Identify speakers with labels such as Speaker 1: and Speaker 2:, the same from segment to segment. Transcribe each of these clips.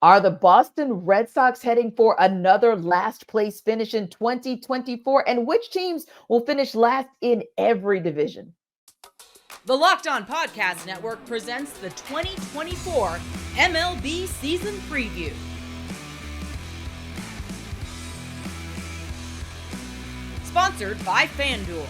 Speaker 1: Are the Boston Red Sox heading for another last place finish in 2024? And which teams will finish last in every division?
Speaker 2: The Locked On Podcast Network presents the 2024 MLB Season Preview. Sponsored by FanDuel.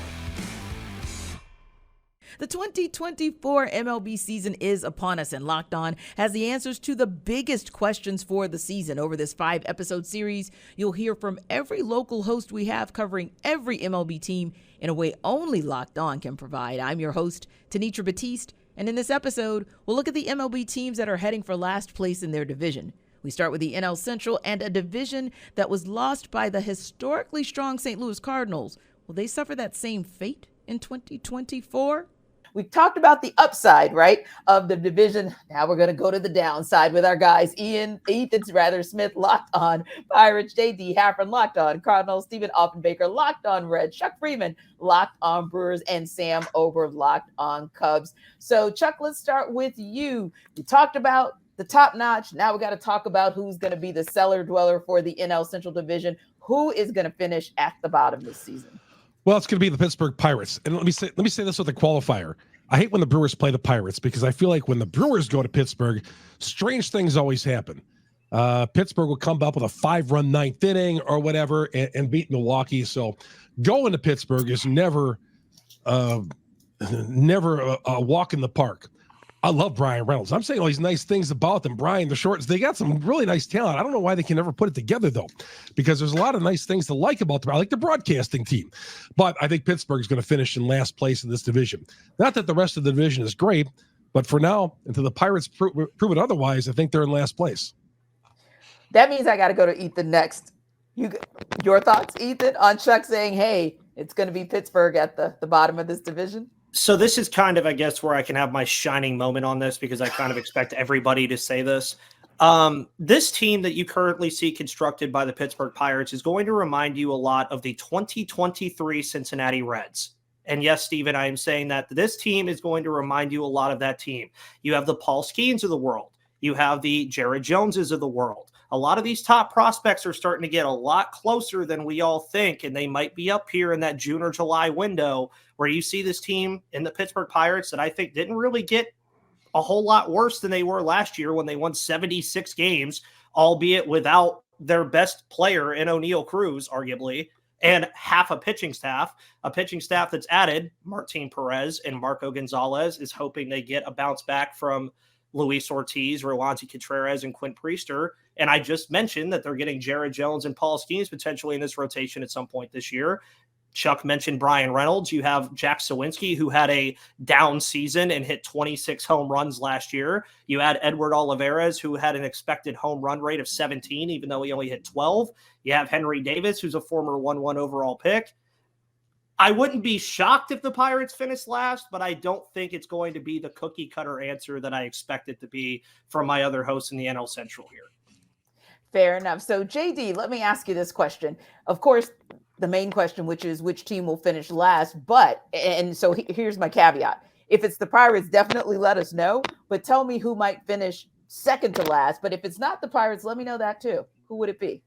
Speaker 3: The 2024 MLB season is upon us, and Locked On has the answers to the biggest questions for the season. Over this 5-episode series, you'll hear from every local host we have covering every MLB team in a way only Locked On can provide. I'm your host, Tanitra Batiste, and in this episode, we'll look at the MLB teams that are heading for last place in their division. We start with the NL Central and a division that was lost by the historically strong St. Louis Cardinals. Will they suffer that same fate in 2024?
Speaker 1: We've talked about the upside, right, of the division. Now we're going to go to the downside with our guys. Ethan Smith, Locked On Pirates, JD Haffron, Locked On Cardinals, Stephen Offenbaker, Locked On Reds, Chuck Freeman, Locked On Brewers, and Sam over Locked On Cubs. So, Chuck, let's start with you. We talked about the top notch. Now we got to talk about who's going to be the cellar dweller for the NL Central Division. Who is going to finish at the bottom this season?
Speaker 4: Well, it's going to be the Pittsburgh Pirates. And let me say this with a qualifier. I hate when the Brewers play the Pirates because I feel like when the Brewers go to Pittsburgh, strange things always happen. Pittsburgh will come up with a 5-run ninth inning or whatever and beat Milwaukee. So going to Pittsburgh is never a walk in the park. I love Brian Reynolds. I'm saying all these nice things about them. Brian, the Shorts, they got some really nice talent. I don't know why they can never put it together, though, because there's a lot of nice things to like about them. I like the broadcasting team. But I think Pittsburgh is going to finish in last place in this division. Not that the rest of the division is great, but for now, until the Pirates prove it otherwise, I think they're in last place.
Speaker 1: That means I got to go to Ethan next. Your thoughts, Ethan, on Chuck saying, hey, it's going to be Pittsburgh at the bottom of this division?
Speaker 5: So this is kind of, I guess, where I can have my shining moment on this because I kind of expect everybody to say this. This team that you currently see constructed by the Pittsburgh Pirates is going to remind you a lot of the 2023 Cincinnati Reds. And yes, Steven, I am saying that this team is going to remind you a lot of that team. You have the Paul Skeens of the world. You have the Jared Joneses of the world. A lot of these top prospects are starting to get a lot closer than we all think, and they might be up here in that June or July window where you see this team in the Pittsburgh Pirates that I think didn't really get a whole lot worse than they were last year when they won 76 games, albeit without their best player in O'Neal Cruz, arguably, and half a pitching staff that's added. Martin Perez and Marco Gonzalez is hoping they get a bounce back from Luis Ortiz, Rowanty Contreras, and Quinn Priester. And I just mentioned that they're getting Jared Jones and Paul Skeens potentially in this rotation at some point this year. Chuck mentioned Brian Reynolds. You have Jack Sawinski, who had a down season and hit 26 home runs last year. You had Edward Olivares, who had an expected home run rate of 17, even though he only hit 12. You have Henry Davis, who's a former 1-1 overall pick. I wouldn't be shocked if the Pirates finish last, but I don't think it's going to be the cookie cutter answer that I expect it to be from my other hosts in the NL Central here.
Speaker 1: Fair enough. So, JD, let me ask you this question. Of course, the main question, which is which team will finish last. So here's my caveat. If it's the Pirates, definitely let us know. But tell me who might finish second to last. But if it's not the Pirates, let me know that too. Who would it be?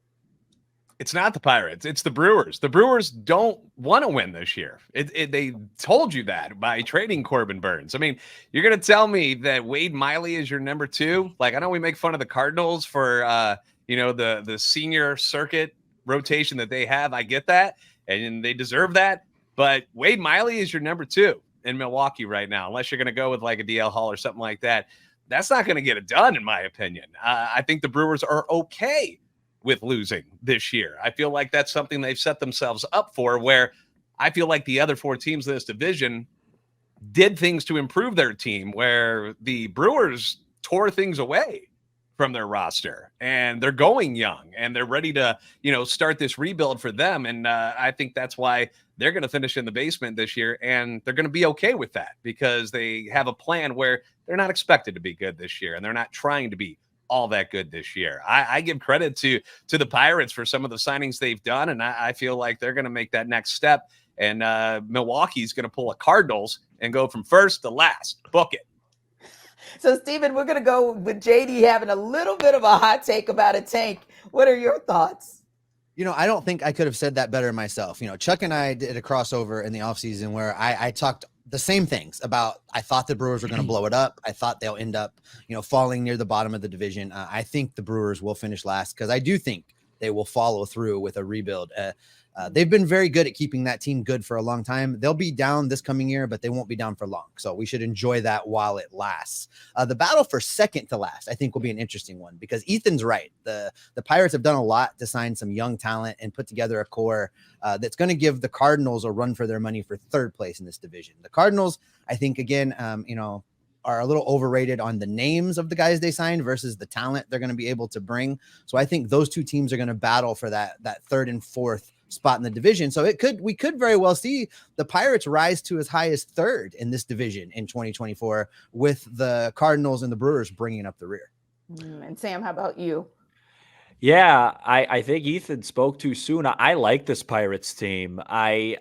Speaker 6: It's not the Pirates. It's the Brewers. The Brewers don't want to win this year. They told you that by trading Corbin Burns. I mean, you're going to tell me that Wade Miley is your number two? Like, I know we make fun of the Cardinals for, the senior circuit rotation that they have. I get that, and they deserve that. But Wade Miley is your number two in Milwaukee right now, unless you're going to go with like a DL Hall or something like that. That's not going to get it done, in my opinion. I think the Brewers are okay with losing this year. I feel like that's something they've set themselves up for, where I feel like the other four teams in this division did things to improve their team, where the Brewers tore things away from their roster, and they're going young and they're ready to, start this rebuild for them. And I think that's why they're going to finish in the basement this year, and they're going to be okay with that because they have a plan where they're not expected to be good this year and they're not trying to be all that good this year. I give credit to the Pirates for some of the signings they've done, and I feel like they're going to make that next step. And Milwaukee's going to pull a Cardinals and go from first to last. Book it.
Speaker 1: So, Steven, we're going to go with JD having a little bit of a hot take about a tank. What are your thoughts?
Speaker 7: I don't think I could have said that better myself. Chuck and I did a crossover in the offseason where I talked the same things about, I thought the Brewers were going to blow it up. I thought they'll end up, falling near the bottom of the division. I think the Brewers will finish last because I do think they will follow through with a rebuild. They've been very good at keeping that team good for a long time. They'll be down this coming year, but they won't be down for long. So we should enjoy that while it lasts. The battle for second to last, I think, will be an interesting one because Ethan's right. The Pirates have done a lot to sign some young talent and put together a core that's going to give the Cardinals a run for their money for third place in this division. The Cardinals, I think, again, are a little overrated on the names of the guys they signed versus the talent they're going to be able to bring. So I think those two teams are going to battle for that third and fourth spot in the division. So we could very well see the Pirates rise to as high as third in this division in 2024 with the Cardinals and the Brewers bringing up the rear.
Speaker 1: And Sam, how about you?
Speaker 8: Yeah, I think Ethan spoke too soon. I like this Pirates team. I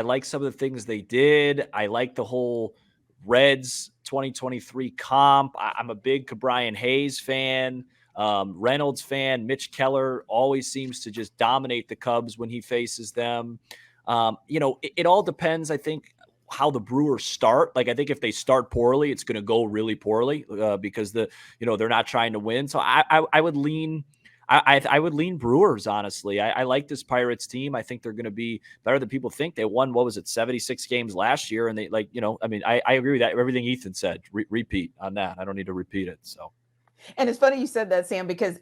Speaker 8: like some of the things they did. I like the whole Reds 2023 comp. I'm a big Cabrian Hayes fan. Reynolds fan. Mitch Keller always seems to just dominate the Cubs when he faces them. It all depends, I think, how the Brewers start. Like, I think if they start poorly, it's going to go really poorly because they're not trying to win. So I would lean. I would lean Brewers, honestly. I like this Pirates team. I think they're going to be better than people think. They won, 76 games last year. And they I agree with that. Everything Ethan said, repeat on that. I don't need to repeat it. So.
Speaker 1: And it's funny you said that, Sam, because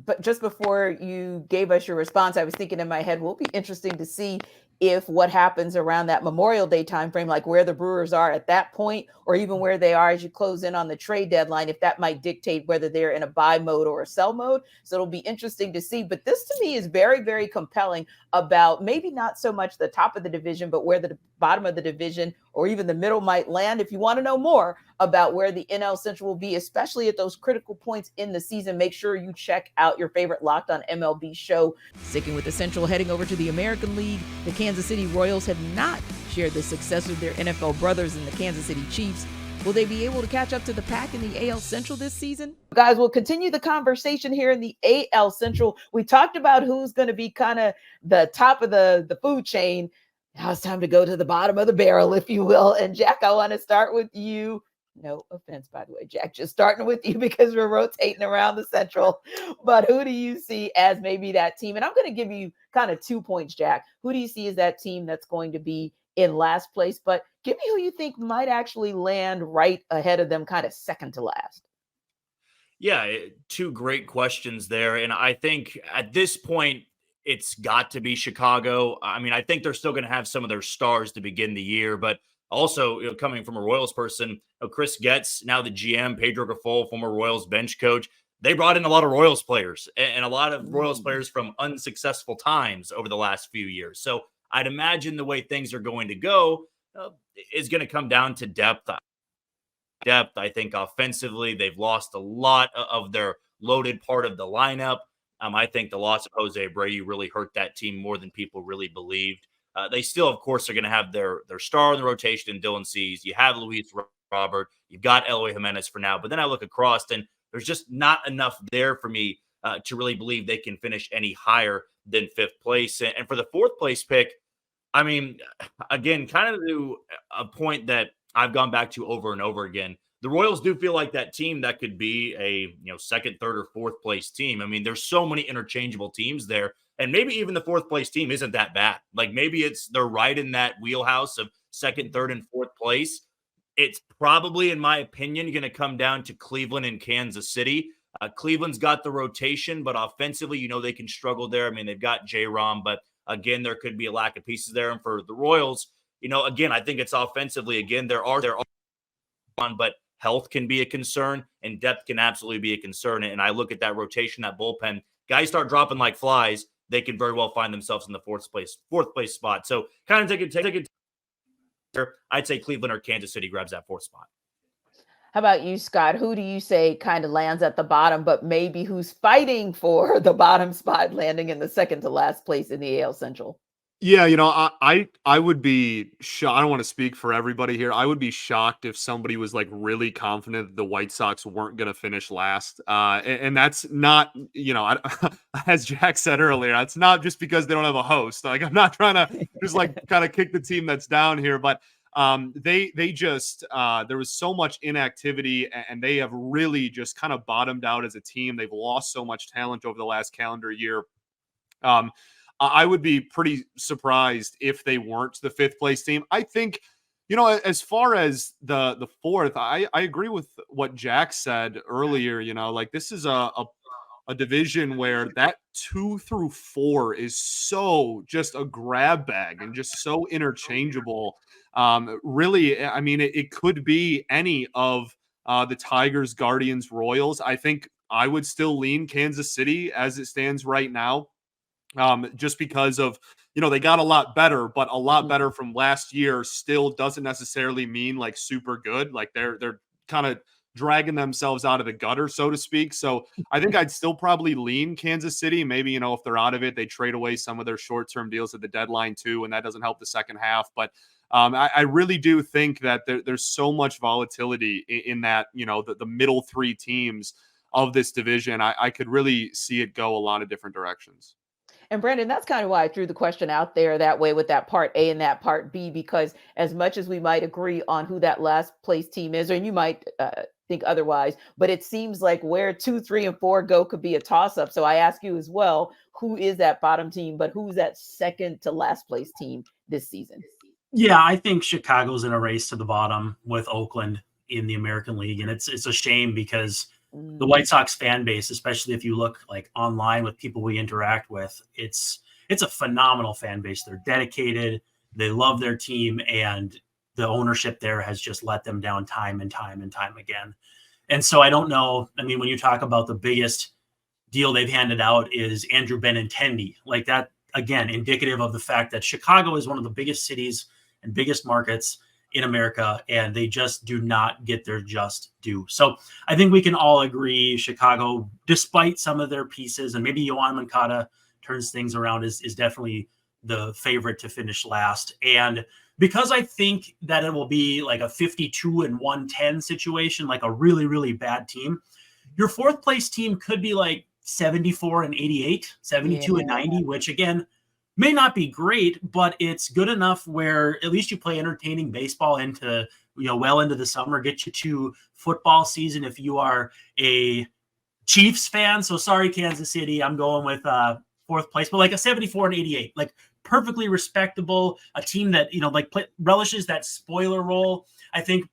Speaker 1: but just before you gave us your response, I was thinking in my head, will be interesting to see if what happens around that Memorial Day timeframe, like where the Brewers are at that point, or even where they are as you close in on the trade deadline, if that might dictate whether they're in a buy mode or a sell mode. So it'll be interesting to see. But this to me is very, very compelling about maybe not so much the top of the division, but where the bottom of the division or even the middle might land. If you want to know more about where the NL Central will be, especially at those critical points in the season, make sure you check out your favorite Locked On MLB show.
Speaker 3: Sticking with the Central, heading over to the American League, the Kansas City Royals have not shared the success of their NFL brothers in the Kansas City Chiefs. Will they be able to catch up to the pack in the AL Central this season?
Speaker 1: Guys, we'll continue the conversation here in the AL Central. We talked about who's going to be kind of the top of the food chain. Now it's time to go to the bottom of the barrel, if you will. And Jack, I want to start with you. No offense, by the way, Jack, just starting with you because we're rotating around the Central. But who do you see as maybe that team? And I'm going to give you kind of 2 points, Jack. Who do you see as that team that's going to be in last place? But give me who you think might actually land right ahead of them, kind of second to last.
Speaker 9: Yeah, two great questions there. And I think at this point, it's got to be Chicago. I mean, I think they're still going to have some of their stars to begin the year, but also, coming from a Royals person, Chris Getz, now the GM, Pedro Grifol, former Royals bench coach, they brought in a lot of Royals players and a lot of Royals players from unsuccessful times over the last few years. So I'd imagine the way things are going to go is going to come down to depth. I think offensively, they've lost a lot of their loaded part of the lineup. I think the loss of Jose Abreu really hurt that team more than people really believed. They still, of course, are going to have their star in the rotation in Dylan Cease. You have Luis Robert. You've got Eloy Jimenez for now. But then I look across, and there's just not enough there for me to really believe they can finish any higher than fifth place. And for the fourth place pick, I mean, again, kind of to a point that I've gone back to over and over again, the Royals do feel like that team that could be a second, third, or fourth place team. I mean, there's so many interchangeable teams there. And maybe even the fourth place team isn't that bad. Like maybe they're right in that wheelhouse of second, third, and fourth place. It's probably, in my opinion, going to come down to Cleveland and Kansas City. Cleveland's got the rotation, but offensively, they can struggle there. I mean, they've got J-Rom, but again, there could be a lack of pieces there. And for the Royals, again, I think it's offensively. Again, there are but health can be a concern and depth can absolutely be a concern. And I look at that rotation, that bullpen, guys start dropping like flies. They could very well find themselves in the fourth place spot. So kind of take it. I'd say Cleveland or Kansas City grabs that fourth spot.
Speaker 1: How about you, Scott? Who do you say kind of lands at the bottom, but maybe who's fighting for the bottom spot, landing in the second to last place in the AL Central?
Speaker 10: Yeah, I would be shocked. I don't want to speak for everybody here. I would be shocked if somebody was like really confident that the White Sox weren't going to finish last. And that's not, as Jack said earlier, that's not just because they don't have a host. Like, I'm not trying to just like kind of kick the team that's down here, but they just there was so much inactivity, and they have really just kind of bottomed out as a team. They've lost so much talent over the last calendar year. I would be pretty surprised if they weren't the fifth place team. I think, as far as the fourth, I agree with what Jack said earlier. Like, this is a division where that 2 through 4 is so just a grab bag and just so interchangeable. Really, I mean, it could be any of the Tigers, Guardians, Royals. I think I would still lean Kansas City as it stands right now. Just because of, they got a lot better, but a lot better from last year still doesn't necessarily mean like super good. Like they're kind of dragging themselves out of the gutter, so to speak. So I think I'd still probably lean Kansas City. Maybe, if they're out of it, they trade away some of their short-term deals at the deadline too, and that doesn't help the second half. But I really do think that there's so much volatility in that, the middle three teams of this division. I could really see it go a lot of different directions.
Speaker 1: And Brandon, that's kind of why I threw the question out there that way with that part A and that part B, because as much as we might agree on who that last place team is, or you might think otherwise, but it seems like where 2, 3, and 4 go could be a toss up. So I ask you as well, who is that bottom team, but who's that second to last place team this season?
Speaker 11: Yeah, I think Chicago's in a race to the bottom with Oakland in the American League. And it's a shame because the White Sox fan base, especially if you look like online with people we interact with, it's a phenomenal fan base. They're dedicated. They love their team, and the ownership there has just let them down time and time and time again. And so I don't know. I mean, when you talk about the biggest deal they've handed out is Andrew Benintendi, like that, again, indicative of the fact that Chicago is one of the biggest cities and biggest markets in America, and they just do not get their just due. So I think we can all agree Chicago, despite some of their pieces, and maybe Yoán Moncada turns things around, is definitely the favorite to finish last. And because I think that it will be like a 52-110 situation, like a really, really bad team, your fourth place team could be like 74-88, 72-90, which again, may not be great, but it's good enough where at least you play entertaining baseball into, well into the summer, get you to football season if you are a Chiefs fan. So sorry, Kansas City, I'm going with fourth place, but like a 74-88, like perfectly respectable, a team that, relishes that spoiler role. I think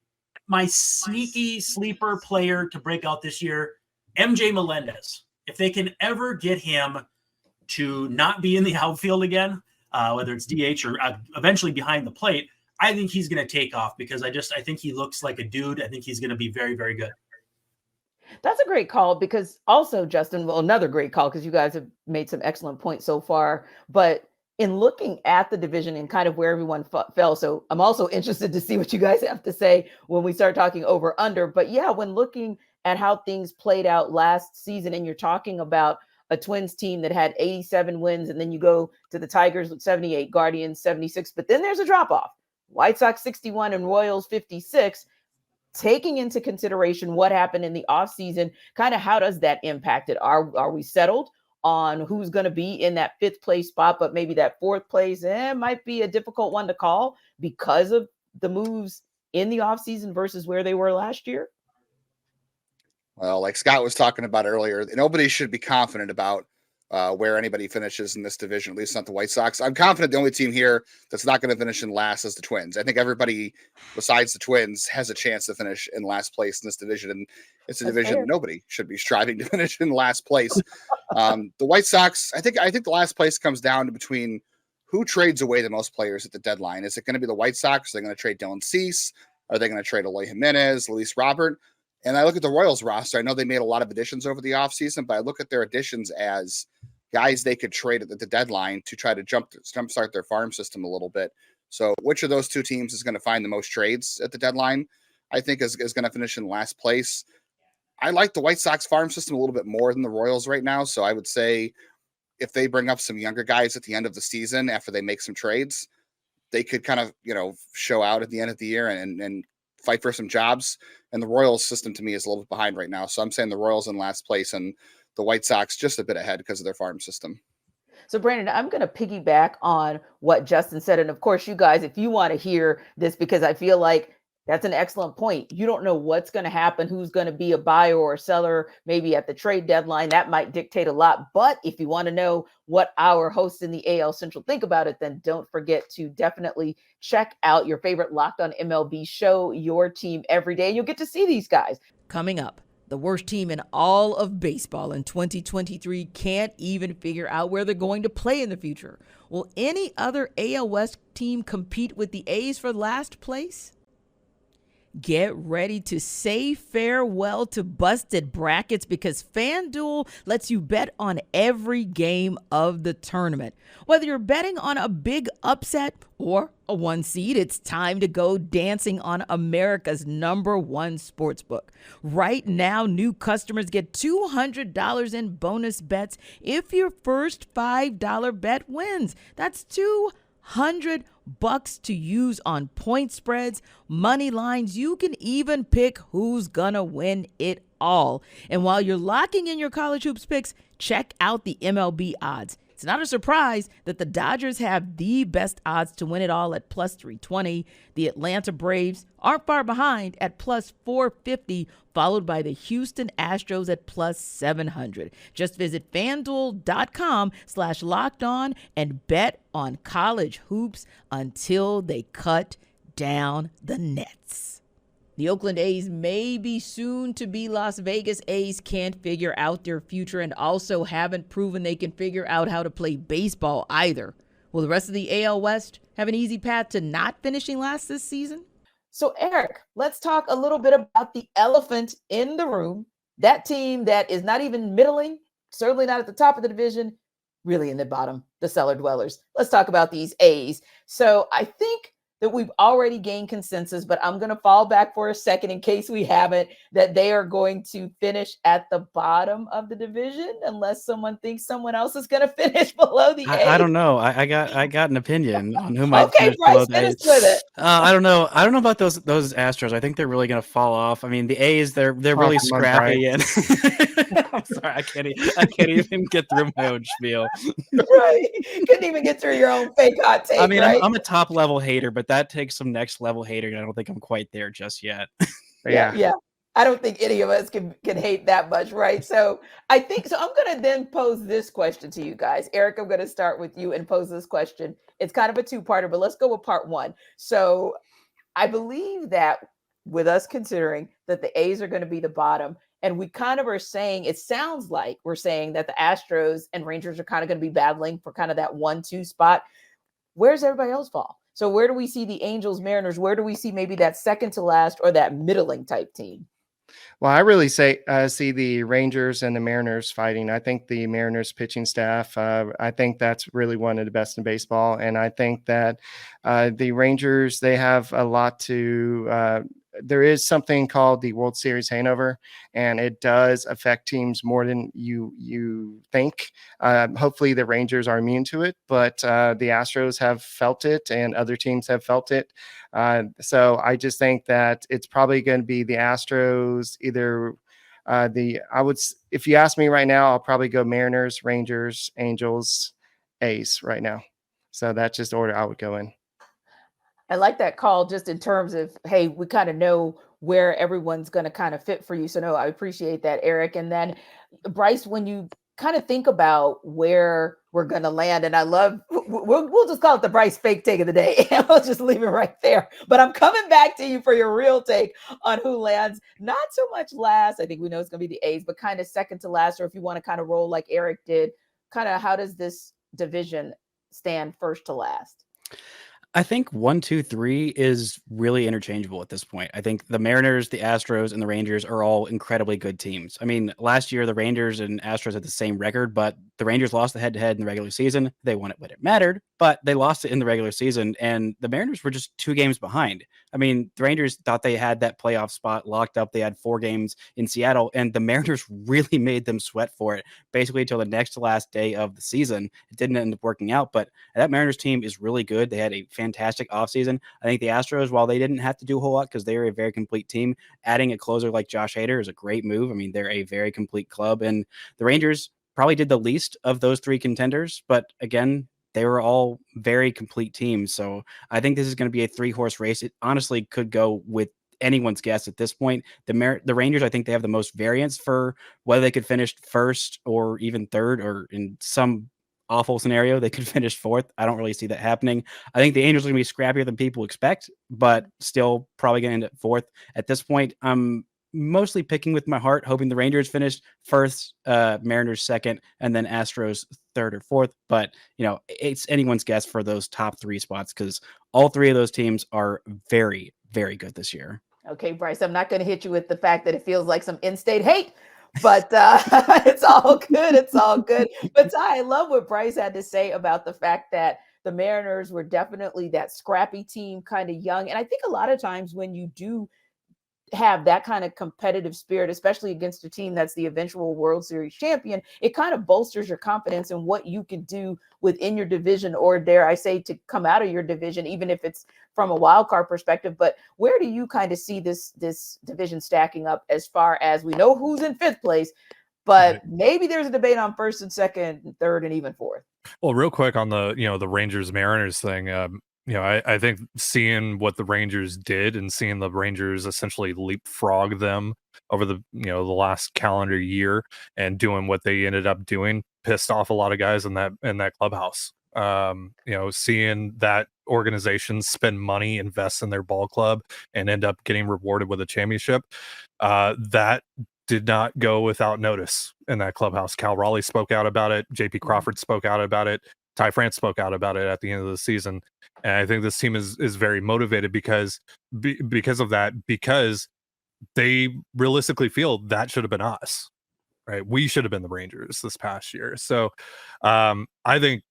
Speaker 11: my sneaky sleeper player to break out this year, MJ Melendez, if they can ever get him to not be in the outfield again, whether it's DH or eventually behind the plate, I think he's going to take off because I think he looks like a dude. I think he's going to be very, very good.
Speaker 1: That's a great call because also, Justin, well, another great call because you guys have made some excellent points so far. But in looking at the division and kind of where everyone fell, so I'm also interested to see what you guys have to say when we start talking over under. But yeah, when looking at how things played out last season, and you're talking about a Twins team that had 87 wins, and then you go to the Tigers with 78, Guardians 76, but then there's a drop off. White Sox 61 and Royals 56. Taking into consideration what happened in the offseason, kind of how does that impact it? Are we settled on who's going to be in that fifth place spot, but maybe that fourth place might be a difficult one to call because of the moves in the offseason versus where they were last year?
Speaker 12: Well, like Scott was talking about earlier, nobody should be confident about where anybody finishes in this division, at least not the White Sox. I'm confident the only team here that's not going to finish in last is the Twins. I think everybody besides the Twins has a chance to finish in last place in this division, and it's a division nobody should be striving to finish in last place. The White Sox, I think the last place comes down to between who trades away the most players at the deadline. Is it going to be the White Sox? Are they going to trade Dylan Cease? Are they going to trade Eloy Jimenez, Luis Robert? And I look at the Royals roster. I know they made a lot of additions over the offseason, but I look at their additions as guys they could trade at the deadline to try to jumpstart their farm system a little bit. So which of those two teams is going to find the most trades at the deadline, I think is going to finish in last place. I like the White Sox farm system a little bit more than the Royals right now. So I would say if they bring up some younger guys at the end of the season after they make some trades, they could kind of, show out at the end of the year and fight for some jobs. And the Royals system to me is a little bit behind right now. So I'm saying the Royals in last place and the White Sox just a bit ahead because of their farm system.
Speaker 1: So, Brandon, I'm going to piggyback on what Justin said. And of course, you guys, if you want to hear this, because I feel like that's an excellent point. You don't know what's going to happen, who's going to be a buyer or a seller, maybe at the trade deadline. That might dictate a lot. But if you want to know what our hosts in the AL Central think about it, then don't forget to definitely check out your favorite Locked On MLB show, Your Team Every Day. You'll get to see these guys.
Speaker 3: Coming up, the worst team in all of baseball in 2023 can't even figure out where they're going to play in the future. Will any other AL West team compete with the A's for last place? Get ready to say farewell to busted brackets because FanDuel lets you bet on every game of the tournament. Whether you're betting on a big upset or a 1 seed, it's time to go dancing on America's #1 sportsbook. Right now, new customers get $200 in bonus bets if your first $5 bet wins. That's $200 to use on point spreads, money lines. You can even pick who's gonna win it all. And while you're locking in your college hoops picks, check out the MLB odds. It's not a surprise that the Dodgers have the best odds to win it all at plus 320. The Atlanta Braves aren't far behind at plus 450, followed by the Houston Astros at plus 700. Just visit FanDuel.com/lockedon and bet on college hoops until they cut down the nets. The Oakland A's may be soon to be Las Vegas A's can't figure out their future and also haven't proven they can figure out how to play baseball either. Will the rest of the AL West have an easy path to not finishing last this season?
Speaker 1: So, Eric, let's talk a little bit about the elephant in the room. That team that is not even middling, certainly not at the top of the division, really in the bottom, the cellar dwellers. Let's talk about these A's. So I think that we've already gained consensus, but I'm going to fall back for a second in case we haven't, that they are going to finish at the bottom of the division unless someone thinks someone else is going to finish below the A's.
Speaker 13: I don't know. I got an opinion on who might
Speaker 1: Okay,
Speaker 13: finish below
Speaker 1: Bryce,
Speaker 13: the
Speaker 1: finish
Speaker 13: A's.
Speaker 1: with it.
Speaker 13: I don't know. I don't know about those Astros. I think they're really going to fall off. I mean, the A's they're really
Speaker 14: come on,
Speaker 13: scrappy, and I'm sorry, I can't even get through my own spiel.
Speaker 1: Right. Couldn't even get through your own fake hot take.
Speaker 13: I mean,
Speaker 1: right?
Speaker 13: I'm a top level hater, but that takes some next level hater, and I don't think I'm quite there just yet.
Speaker 1: Yeah. I don't think any of us can hate that much, right? So I think so. I'm going to then pose this question to you guys. Eric, I'm going to start with you and pose this question. It's kind of a two-parter, but let's go with part one. So I believe that with us considering that the A's are going to be the bottom, and we kind of are saying, it sounds like we're saying that the Astros and Rangers are kind of going to be battling for kind of that 1-2 spot. Where's everybody else fall? So where do we see the Angels, Mariners? Where do we see maybe that second to last or that middling type team?
Speaker 14: Well, I really see the Rangers and the Mariners fighting. I think the Mariners pitching staff, I think that's really one of the best in baseball. And I think that the Rangers, they have a lot to there is something called the World Series hangover, and it does affect teams more than you think. Hopefully the Rangers are immune to it, but the Astros have felt it and other teams have felt it. So I just think that it's probably going to be the Astros, either if you ask me right now, I'll probably go Mariners, Rangers, Angels, A's right now. So that's just the order I would go in.
Speaker 1: I like that call just in terms of, hey, we kind of know where everyone's going to kind of fit for you. So no, I appreciate that, Eric. And then Bryce, when you kind of think about where we're going to land, and I love, we'll just call it the Bryce fake take of the day. And we'll just leave it right there. But I'm coming back to you for your real take on who lands. Not so much last. I think we know it's going to be the A's, but kind of second to last, or if you want to kind of roll like Eric did, kind of how does this division stand first to last?
Speaker 13: I think 1, 2, 3 is really interchangeable at this point. I think the Mariners, the Astros, and the Rangers are all incredibly good teams. I mean, last year the Rangers and Astros had the same record, but the Rangers lost the head-to-head in the regular season. They won it when it mattered, but they lost it in the regular season, and the Mariners were just 2 games behind. I mean, the Rangers thought they had that playoff spot locked up. They had 4 games in Seattle, and the Mariners really made them sweat for it, basically until the next to last day of the season. It didn't end up working out, but that Mariners team is really good. They had a fantastic offseason. I think the Astros, while they didn't have to do a whole lot because they're a very complete team, adding a closer like Josh Hader is a great move. I mean, they're a very complete club, and the Rangers probably did the least of those 3 contenders, but again, they were all very complete teams. So I think this is going to be a 3-horse race. It honestly could go with anyone's guess at this point. The Rangers, I think they have the most variance for whether they could finish first or even third, or in some awful scenario, they could finish 4th. I don't really see that happening. I think the Angels are going to be scrappier than people expect, but still probably going to end at 4th. At this point, I'm mostly picking with my heart, hoping the Rangers finish first, Mariners second, and then Astros 3rd or 4th. But, it's anyone's guess for those top 3 spots because all 3 of those teams are very, very good this year.
Speaker 1: Okay, Bryce, I'm not going to hit you with the fact that it feels like some in-state hate, but it's all good. It's all good. But Ty, I love what Bryce had to say about the fact that the Mariners were definitely that scrappy team, kind of young. And I think a lot of times when you do have that kind of competitive spirit, especially against a team that's the eventual World Series champion, it kind of bolsters your confidence in what you can do within your division, or dare I say, to come out of your division, even if it's from a wild card perspective. But where do you kind of see this division stacking up, as far as we know who's in 5th place, but maybe there's a debate on 1st and 2nd and 3rd and even 4th?
Speaker 15: Well, real quick on the the Rangers Mariners thing. I think seeing what the Rangers did and seeing the Rangers essentially leapfrog them over the the last calendar year and doing what they ended up doing pissed off a lot of guys in that clubhouse. Seeing that organization spend money, invest in their ball club, and end up getting rewarded with a championship, that did not go without notice in that clubhouse. Cal Raleigh spoke out about it. JP Crawford spoke out about it. Ty France spoke out about it at the end of the season. And I think this team is very motivated because of that, because they realistically feel that should have been us, right? We should have been the Rangers this past year. So I think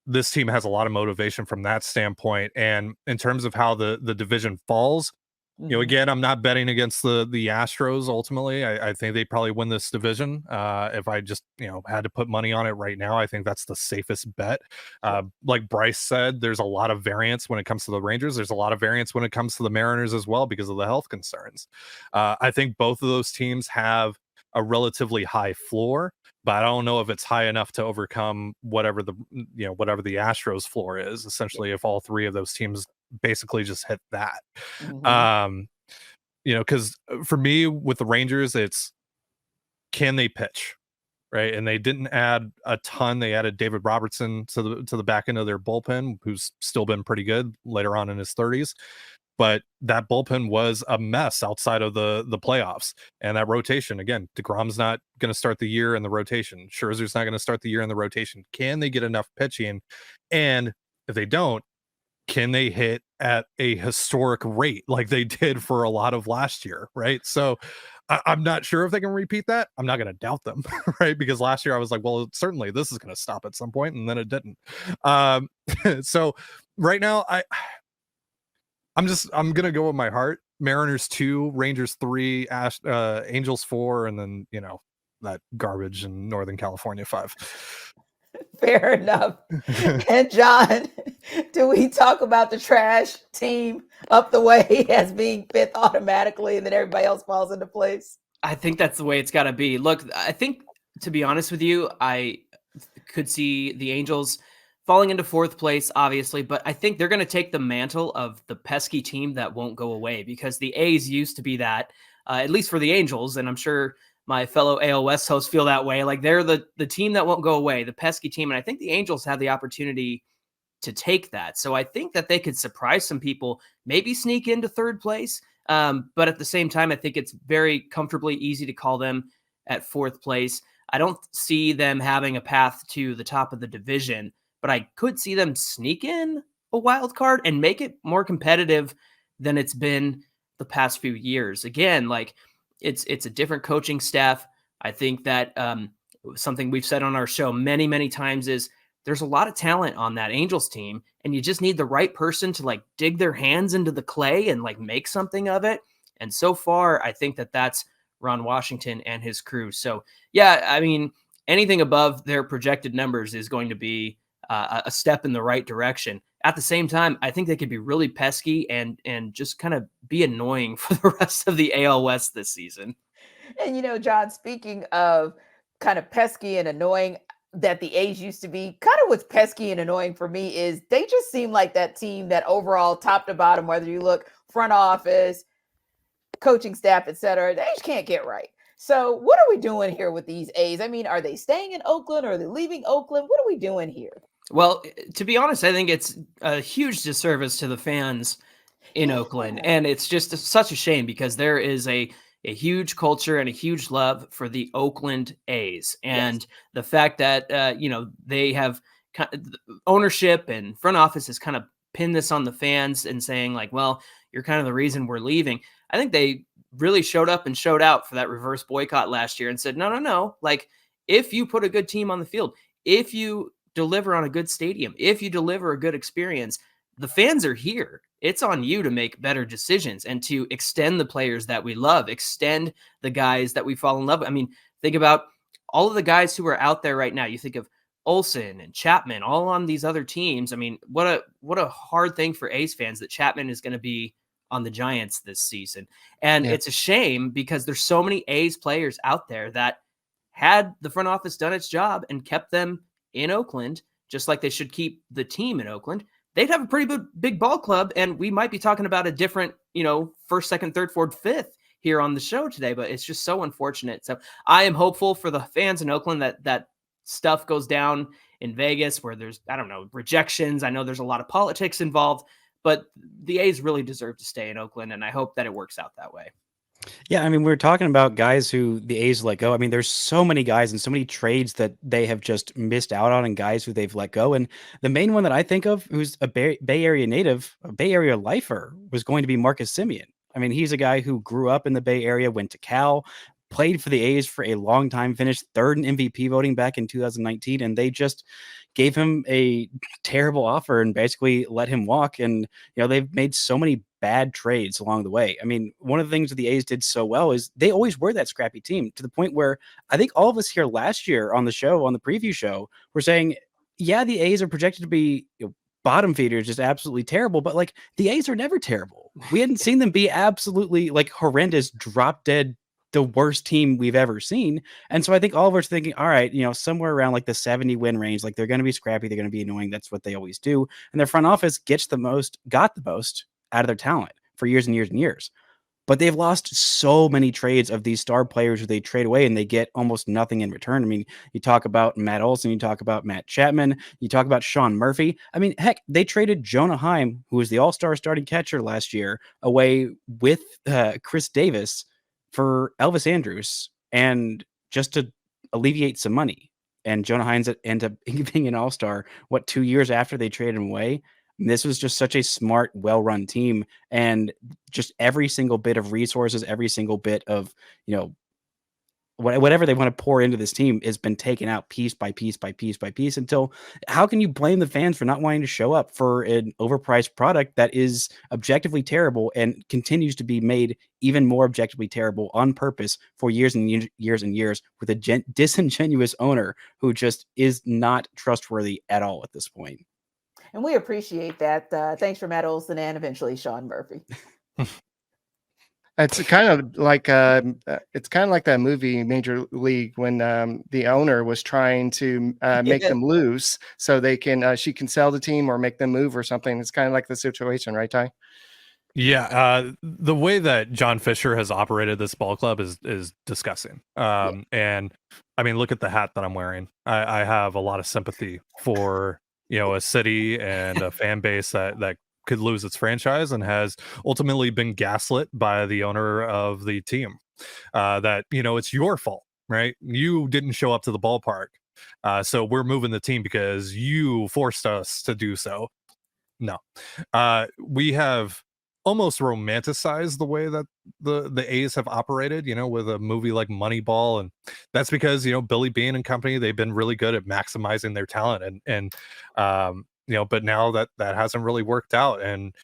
Speaker 15: this team has a lot of motivation from that standpoint. And in terms of how the division falls, again, I'm not betting against the Astros. Ultimately, I think they probably win this division. If I just had to put money on it right now, I think that's the safest bet. Like Bryce said, there's a lot of variance when it comes to the Rangers. There's a lot of variance when it comes to the Mariners as well because of the health concerns. I think both of those teams have a relatively high floor, but I don't know if it's high enough to overcome whatever the Astros floor is. Essentially, if all 3 of those teams basically just hit that. Because for me with the Rangers, it's, can they pitch, right? And they didn't add a ton. They added David Robertson to the back end of their bullpen, who's still been pretty good later on in his 30s. But that bullpen was a mess outside of the playoffs. And that rotation, again, DeGrom's not going to start the year in the rotation. Scherzer's not going to start the year in the rotation. Can they get enough pitching? And if they don't, can they hit at a historic rate like they did for a lot of last year, right? So I'm not sure if they can repeat that. I'm not going to doubt them, right? Because last year I was like, well, certainly this is going to stop at some point, and then it didn't. So right now, I'm going to go with my heart. Mariners 2, Rangers 3, Angels 4, and then, that garbage in Northern California 5.
Speaker 1: Fair enough. And John, do we talk about the trash team up the way as being 5th automatically, and then everybody else falls into place?
Speaker 16: I think that's the way it's got to be. Look, I think, to be honest with you, I could see the Angels falling into 4th place, obviously, but I think they're going to take the mantle of the pesky team that won't go away, because the A's used to be that, at least for the Angels, and I'm sure my fellow AL West hosts feel that way. Like, they're the team that won't go away, the pesky team. And I think the Angels have the opportunity to take that. So I think that they could surprise some people, maybe sneak into 3rd place. But at the same time, I think it's very comfortably easy to call them at 4th place. I don't see them having a path to the top of the division, but I could see them sneak in a wild card and make it more competitive than it's been the past few years. Again, like it's a different coaching staff. I think that something we've said on our show many, many times is there's a lot of talent on that Angels team, and you just need the right person to like dig their hands into the clay and like make something of it. And so far, I think that that's Ron Washington and his crew. So yeah, I mean, anything above their projected numbers is going to be a step in the right direction. At the same time, I think they could be really pesky and just kind of be annoying for the rest of the AL West this season.
Speaker 1: And John, speaking of kind of pesky and annoying that the A's used to be, kind of what's pesky and annoying for me is they just seem like that team that overall, top to bottom, whether you look front office, coaching staff, etc., they just can't get right. So what are we doing here with these A's? I mean, are they staying in Oakland or are they leaving Oakland? What are we doing here?
Speaker 16: Well, to be honest, I think it's a huge disservice to the fans in Oakland. And it's just such a shame because there is a huge culture and a huge love for the Oakland A's. And the fact that, they have ownership and front office has kind of pinned this on the fans and saying like, well, you're kind of the reason we're leaving. I think they really showed up and showed out for that reverse boycott last year and said, no. Like if you put a good team on the field, if you deliver on a good stadium, if you deliver a good experience, the fans are here. It's on you to make better decisions and to extend the players that we love, extend the guys that we fall in love with. I mean, think about all of the guys who are out there right now. You think of Olsen and Chapman, all on these other teams. I mean, what a hard thing for A's fans that Chapman is going to be on the Giants this season. And it's a shame because there's so many A's players out there that had the front office done its job and kept them in Oakland, just like they should keep the team in Oakland, they'd have a pretty big ball club. And we might be talking about a different, first, second, third, fourth, fifth here on the show today, but it's just so unfortunate. So I am hopeful for the fans in Oakland that stuff goes down in Vegas where there's, rejections. I know there's a lot of politics involved, but the A's really deserve to stay in Oakland. And I hope that it works out that way.
Speaker 13: Yeah, I mean, we're talking about guys who the A's let go. I mean, there's so many guys and so many trades that they have just missed out on and guys who they've let go. And the main one that I think of, who's a Bay Area native, a Bay Area lifer, was going to be Marcus Semien. I mean, he's a guy who grew up in the Bay Area, went to Cal, played for the A's for a long time, finished third in MVP voting back in 2019, and they just gave him a terrible offer and basically let him walk. And, they've made so many bad trades along the way. I mean, one of the things that the A's did so well is they always were that scrappy team, to the point where I think all of us here last year on the show, on the preview show, were saying, yeah, the A's are projected to be bottom feeders, just absolutely terrible, but like the A's are never terrible. We hadn't seen them be absolutely like horrendous, drop dead, the worst team we've ever seen. And so I think all of us are thinking, all right, somewhere around like the 70 win range, like they're going to be scrappy, they're going to be annoying. That's what they always do. And their front office got the most out of their talent for years and years and years. But they've lost so many trades of these star players who they trade away and they get almost nothing in return. I mean, you talk about Matt Olson, you talk about Matt Chapman, you talk about Sean Murphy. I mean, heck, they traded Jonah Heim, who was the all-star starting catcher last year, away with Chris Davis for Elvis Andrus, and just to alleviate some money. And Jonah Heim ends up being an all-star, 2 years after they traded him away? This was just such a smart, well-run team, and just every single bit of resources, every single bit of, whatever they want to pour into this team has been taken out piece by piece by piece by piece until how can you blame the fans for not wanting to show up for an overpriced product that is objectively terrible and continues to be made even more objectively terrible on purpose for years and years and years with a disingenuous owner who just is not trustworthy at all at this point.
Speaker 1: And we appreciate that. Thanks for Matt Olson and eventually Sean Murphy.
Speaker 14: It's kind of like that movie Major League when the owner was trying to make them lose so they can she can sell the team or make them move or something. It's kind of like the situation, right, Ty?
Speaker 15: Yeah, the way that John Fisher has operated this ball club is disgusting. And I mean, look at the hat that I'm wearing. I have a lot of sympathy for a city and a fan base that could lose its franchise and has ultimately been gaslit by the owner of the team. That it's your fault, right? You didn't show up to the ballpark, so we're moving the team because you forced us to do so. No. We have almost romanticized the way that the A's have operated, with a movie like Moneyball, and that's because Billy Beane and company, they've been really good at maximizing their talent, and but now that hasn't really worked out, and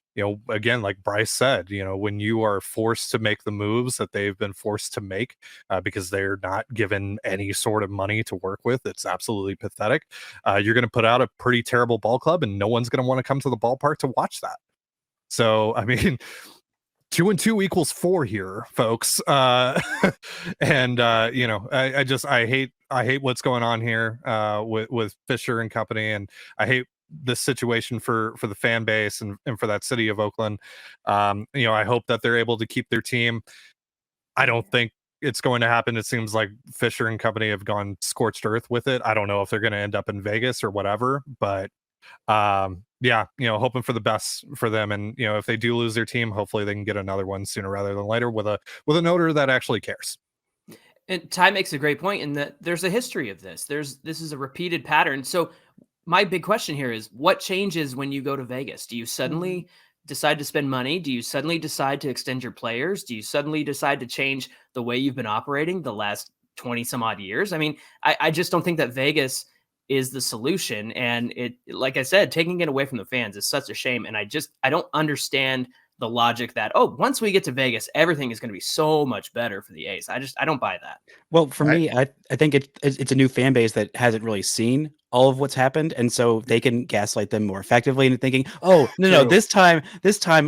Speaker 15: again, like Bryce said, when you are forced to make the moves that they've been forced to make because they're not given any sort of money to work with, it's absolutely pathetic. You're going to put out a pretty terrible ball club, and no one's going to want to come to the ballpark to watch that. So, I mean, 2 and 2 equals 4 here, folks. And I hate what's going on here with Fisher and company, and I hate this situation for the fan base and for that city of Oakland. I hope that they're able to keep their team. I don't think it's going to happen. It seems like Fisher and company have gone scorched earth with it. I don't know if they're going to end up in Vegas or whatever, but hoping for the best for them, and if they do lose their team, hopefully they can get another one sooner rather than later with an owner that actually cares.
Speaker 16: And Ty makes a great point in that there's a history of this. This is a repeated pattern. So my big question here is, what changes when you go to Vegas? Do you suddenly decide to spend money? Do you suddenly decide to extend your players? Do you suddenly decide to change the way you've been operating the last 20 some odd years? I mean, I just don't think that Vegas is the solution. And it, like I said, taking it away from the fans is such a shame. And I don't understand the logic that, once we get to Vegas, everything is going to be so much better for the A's. I don't buy that.
Speaker 13: Well, for me, I think it's a new fan base that hasn't really seen all of what's happened, and so they can gaslight them more effectively into thinking, no, this time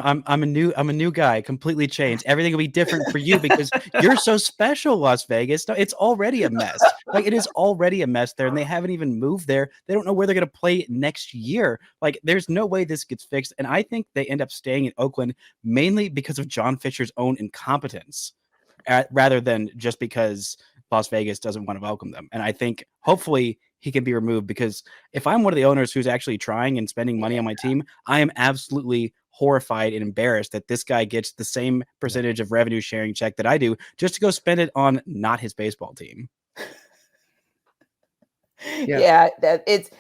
Speaker 13: I'm a new guy, completely changed. Everything will be different for you because you're so special, Las Vegas. No, it's already a mess. Like, it is already a mess there, and they haven't even moved there. They don't know where they're going to play next year. Like, there's no way this gets fixed, and I think they end up staying in Oakland mainly because of John Fisher's own incompetence, rather than just because Las Vegas doesn't want to welcome them. And I think hopefully he can be removed, because if I'm one of the owners who's actually trying and spending money on my team, I am absolutely horrified and embarrassed that this guy gets the same percentage of revenue sharing check that I do just to go spend it on not his baseball team.
Speaker 1: Yeah, that it's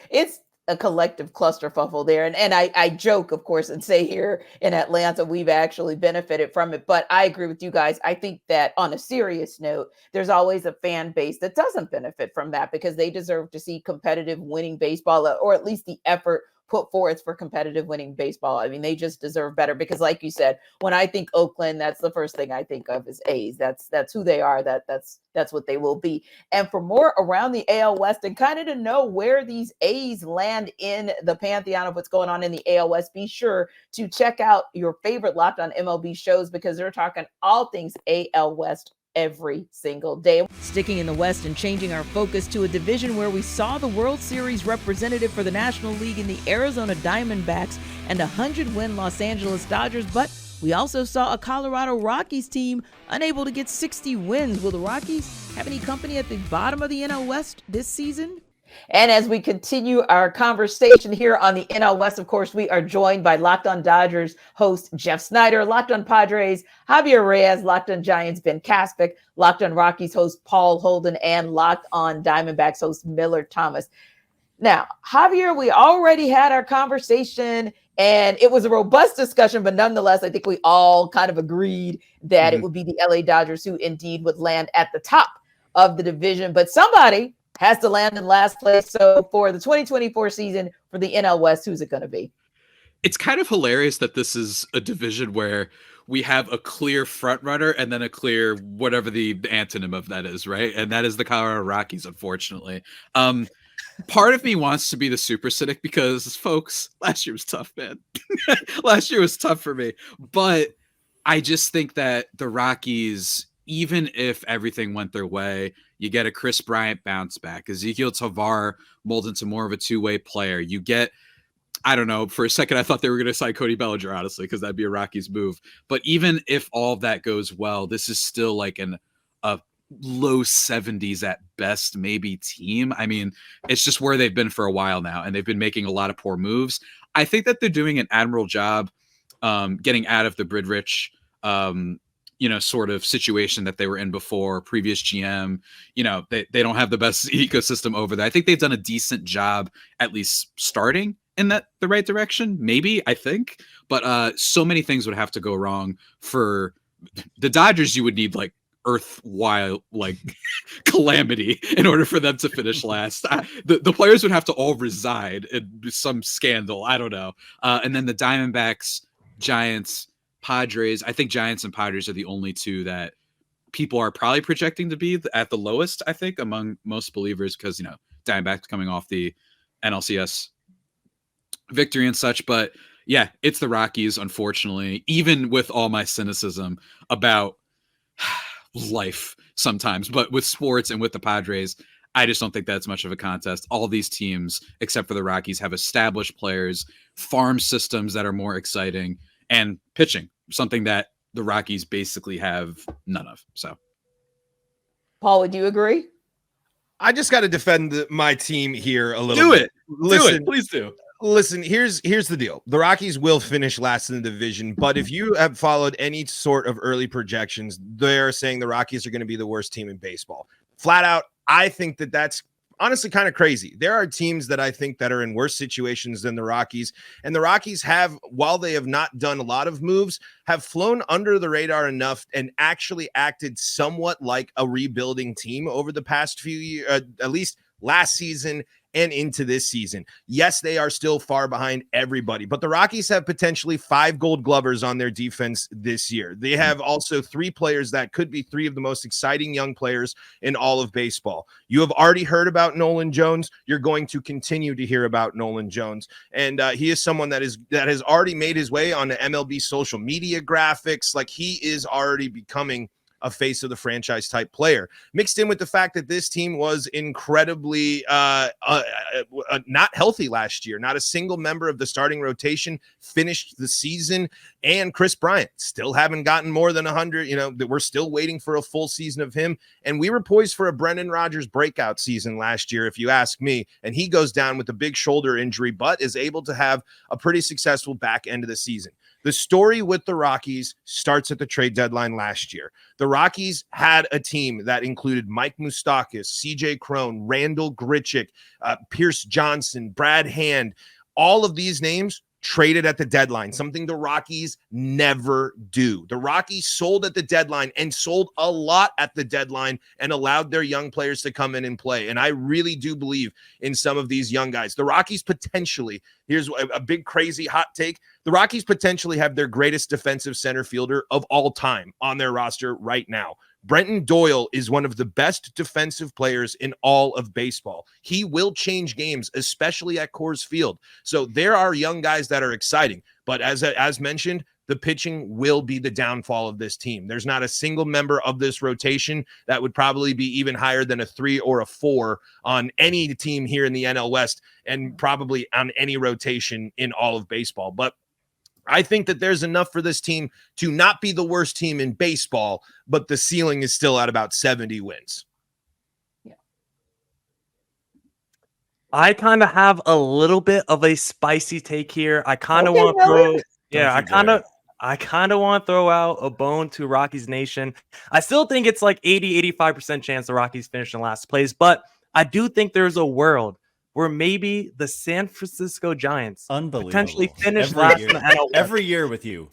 Speaker 1: a collective clusterfuffle there. And I joke, of course, and say here in Atlanta, we've actually benefited from it. But I agree with you guys. I think that on a serious note, there's always a fan base that doesn't benefit from that, because they deserve to see competitive winning baseball, or at least the effort put forth for competitive winning baseball. I mean, they just deserve better, because like you said, when I think Oakland, that's the first thing I think of is A's. That's who they are. That's what they will be. And for more around the AL West and kind of to know where these A's land in the pantheon of what's going on in the AL West, be sure to check out your favorite Locked On MLB shows, because they're talking all things AL West every single day.
Speaker 3: Sticking in the West and changing our focus to a division where we saw the World Series representative for the National League in the Arizona Diamondbacks and 100-win Los Angeles Dodgers, but we also saw a Colorado Rockies team unable to get 60 wins. Will the Rockies have any company at the bottom of the NL West this season?
Speaker 1: And as we continue our conversation here on the NL West, of course, we are joined by Locked On Dodgers host Jeff Snyder, Locked On Padres Javier Reyes, Locked On Giants Ben Kaspick, Locked On Rockies host Paul Holden, and Locked On Diamondbacks host Miller Thomas. Now, Javier, we already had our conversation, and it was a robust discussion, but nonetheless, I think we all kind of agreed that it would be the LA Dodgers who indeed would land at the top of the division. But somebody has to land in last place. So for the 2024 season for the NL West, who's it going to be?
Speaker 17: It's kind of hilarious that this is a division where we have a clear front runner and then a clear whatever the antonym of that is, right? And that is the Colorado Rockies, unfortunately. Part of me wants to be the super cynic because, folks, last year was tough, man. Last year was tough for me. But I just think that the Rockies, even if everything went their way, you get a Chris Bryant bounce back. Ezekiel Tovar molded into more of a two-way player. You get, I don't know, for a second I thought they were going to sign Cody Bellinger, honestly, because that'd be a Rockies move. But even if all of that goes well, this is still like a low 70s at best, maybe team. I mean, it's just where they've been for a while now, and they've been making a lot of poor moves. I think that they're doing an admirable job getting out of the Bridrich sort of situation that they were in before. Previous GM, they don't have the best ecosystem over there. I think they've done a decent job at least starting in the right direction? Maybe, I think. But so many things would have to go wrong for the Dodgers. You would need like earthwide like calamity in order for them to finish last. The players would have to all reside in some scandal. I don't know. And then the Diamondbacks, Giants, Padres. I think Giants and Padres are the only two that people are probably projecting to be at the lowest, I think, among most believers, because, you know, Diamondbacks coming off the NLCS victory and such. But yeah, it's the Rockies, unfortunately, even with all my cynicism about life sometimes, but with sports and with the Padres, I just don't think that's much of a contest. All these teams, except for the Rockies, have established players, farm systems that are more exciting, and pitching, something that the Rockies basically have none of. So,
Speaker 1: Paul, would you agree?
Speaker 18: I just got to defend my team here a little
Speaker 17: Do
Speaker 18: bit.
Speaker 17: it.
Speaker 18: Listen,
Speaker 17: Do it. Please do.
Speaker 18: Listen, here's the deal. The Rockies will finish last in the division, but if you have followed any sort of early projections, they're saying the Rockies are going to be the worst team in baseball. Flat out, I think that that's honestly kind of crazy. There are teams that I think that are in worse situations than the Rockies, and the Rockies have, while they have not done a lot of moves, have flown under the radar enough and actually acted somewhat like a rebuilding team over the past few years, at least last season and into this season. Yes, they are still far behind everybody, but the Rockies have potentially 5 Gold Glovers on their defense this year. They have also 3 players that could be 3 of the most exciting young players in all of baseball. You have already heard about Nolan Jones. You're going to continue to hear about Nolan Jones. And he is someone that has already made his way on the MLB social media graphics. Like, he is already becoming a face of the franchise type player, mixed in with the fact that this team was incredibly not healthy last year. Not a single member of the starting rotation finished the season, and Chris Bryant still haven't gotten more than 100. You know, that we're still waiting for a full season of him, and we were poised for a Brendan Rodgers breakout season last year, if you ask me, and he goes down with a big shoulder injury, but is able to have a pretty successful back end of the season. The story with the Rockies starts at the trade deadline last year. The Rockies had a team that included Mike Moustakas, CJ Cron, Randall Grichuk, Pierce Johnson, Brad Hand. All of these names traded at the deadline, something the Rockies never do. The Rockies sold at the deadline and sold a lot at the deadline and allowed their young players to come in and play. And I really do believe in some of these young guys. The Rockies potentially, here's a big crazy hot take, the Rockies potentially have their greatest defensive center fielder of all time on their roster right now. Brenton Doyle is one of the best defensive players in all of baseball. He will change games, especially at Coors Field. So there are young guys that are exciting, but as mentioned, the pitching will be the downfall of this team. There's not a single member of this rotation that would probably be even higher than a 3 or a 4 on any team here in the NL West, and probably on any rotation in all of baseball. But I think that there's enough for this team to not be the worst team in baseball, but the ceiling is still at about 70 wins.
Speaker 19: I kind of have a little bit of a spicy take here. I kind of want to throw, I kind of want to throw out a bone to Rockies Nation. I still think it's like 80-85% chance the Rockies finish in last place, but I do think there's a world where maybe the San Francisco Giants potentially finish last in the NL.
Speaker 20: Every year with you.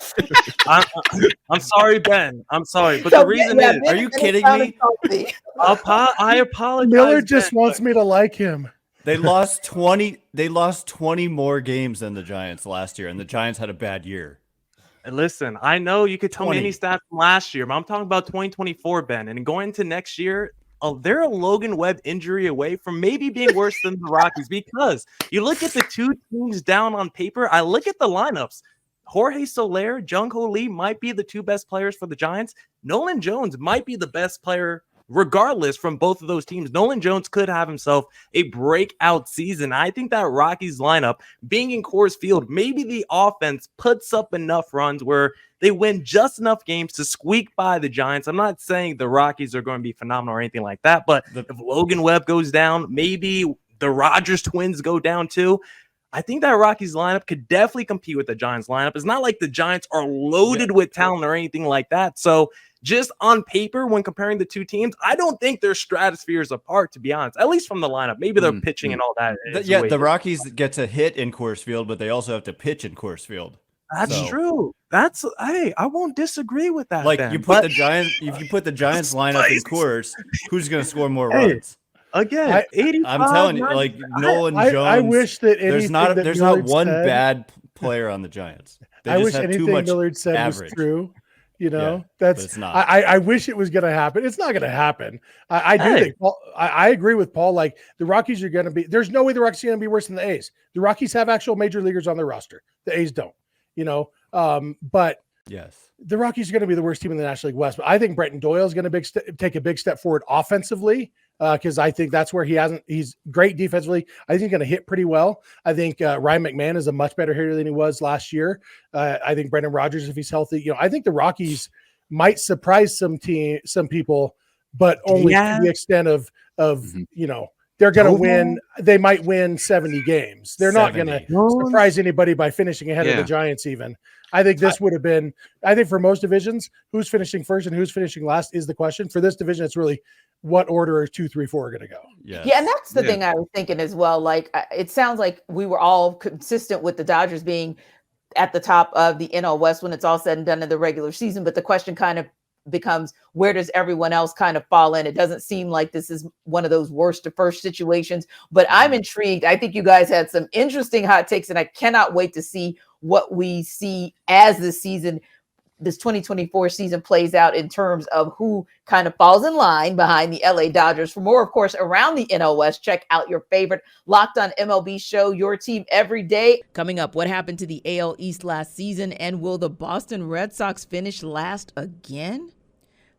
Speaker 19: I'm sorry, Ben. I'm sorry. But the reason is,
Speaker 20: are you kidding me?
Speaker 19: I apologize.
Speaker 21: Miller just wants me to like him.
Speaker 20: They lost 20 more games than the Giants last year, and the Giants had a bad year.
Speaker 19: And listen, I know you could tell
Speaker 20: 20.
Speaker 19: me any stats from last year, but I'm talking about 2024, Ben. And going into next year, they're a Logan Webb injury away from maybe being worse than the Rockies, because you look at the two teams down on paper. I look at the lineups. Jorge Soler, Jung-Ho Lee might be the 2 best players for the Giants. Nolan Jones might be the best player regardless from both of those teams. Nolan Jones could have himself a breakout season. I think that Rockies lineup, being in Coors Field, maybe the offense puts up enough runs where they win just enough games to squeak by the Giants. I'm not saying the Rockies are going to be phenomenal or anything like that, but if Logan Webb goes down, maybe the Rogers twins go down too. I think that Rockies lineup could definitely compete with the Giants lineup. It's not like the Giants are loaded with talent or anything like that. So just on paper, when comparing the two teams, I don't think they're stratospheres apart, to be honest, at least from the lineup. Maybe the pitching and all that.
Speaker 20: The Rockies get to hit in Coors Field, but they also have to pitch in Coors Field.
Speaker 19: That's true. Hey, I won't disagree with that.
Speaker 20: Like
Speaker 19: then,
Speaker 20: you put the Giants, if you put the Giants lineup in Coors, who's going to score more runs?
Speaker 19: Again, 85.
Speaker 20: I'm telling you, like Nolan Jones.
Speaker 21: I wish that
Speaker 20: there's not one bad player on the Giants. They
Speaker 21: I
Speaker 20: just
Speaker 21: wish
Speaker 20: have
Speaker 21: anything
Speaker 20: too much
Speaker 21: Millard said
Speaker 20: average.
Speaker 21: was true. You know,
Speaker 20: Yeah,
Speaker 21: that's
Speaker 20: but it's not.
Speaker 21: I wish it was going to happen. It's not going to happen. I do think Paul, I agree with Paul. Like the Rockies are going to be. There's no way the Rockies are going to be worse than the A's. The Rockies have actual major leaguers on their roster. The A's don't. You know, but
Speaker 20: yes,
Speaker 21: the Rockies are going to be the worst team in the National League West. But I think Brenton Doyle is going to take a big step forward offensively because I think that's where he's great defensively. I think he's going to hit pretty well. I think Ryan McMahon is a much better hitter than he was last year. I think Brendan Rodgers, if he's healthy, I think the Rockies might surprise some people, but only to the extent of they're going to win. They might win 70 games. They're not going to surprise anybody by finishing ahead of the Giants even. I think this would have been – I think for most divisions, who's finishing first and who's finishing last is the question. For this division, it's really what order 2, 3, 4 are going to go.
Speaker 1: Yeah, and that's the thing I was thinking as well. Like it sounds like we were all consistent with the Dodgers being at the top of the NL West when it's all said and done in the regular season. But the question kind of becomes, where does everyone else kind of fall in? It doesn't seem like this is one of those worst to first situations, but I'm intrigued. I think you guys had some interesting hot takes, and I cannot wait to see what we see as this 2024 season plays out in terms of who kind of falls in line behind the LA Dodgers. For more, of course, around the NL West, check out your favorite Locked On MLB show, your team every day.
Speaker 3: Coming up, what happened to the AL East last season, and will the Boston Red Sox finish last again?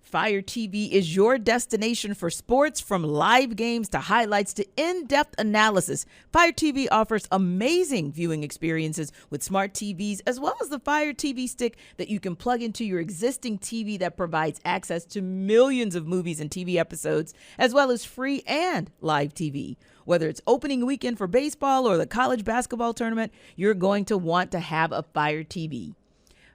Speaker 3: Fire TV is your destination for sports, from live games to highlights to in-depth analysis. Fire TV offers amazing viewing experiences with smart TVs, as well as the Fire TV stick that you can plug into your existing TV that provides access to millions of movies and TV episodes, as well as free and live TV. Whether it's opening weekend for baseball or the college basketball tournament, you're going to want to have a Fire TV.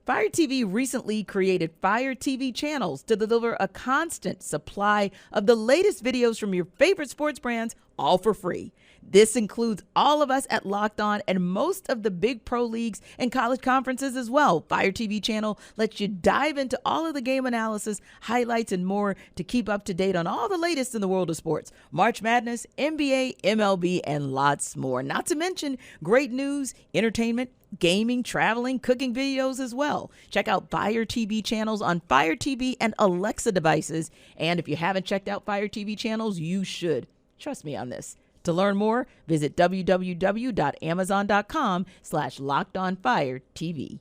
Speaker 3: Fire TV recently created Fire TV channels to deliver a constant supply of the latest videos from your favorite sports brands, all for free. This includes all of us at Locked On and most of the big pro leagues and college conferences as well. Fire TV channel lets you dive into all of the game analysis, highlights, and more to keep up to date on all the latest in the world of sports. March Madness, NBA, MLB, and lots more. Not to mention great news, entertainment, gaming, traveling, cooking videos as well. Check out Fire TV channels on Fire TV and Alexa devices. And if you haven't checked out Fire TV channels, you should. Trust me on this. To learn more, visit www.amazon.com/LockedOnFireTV.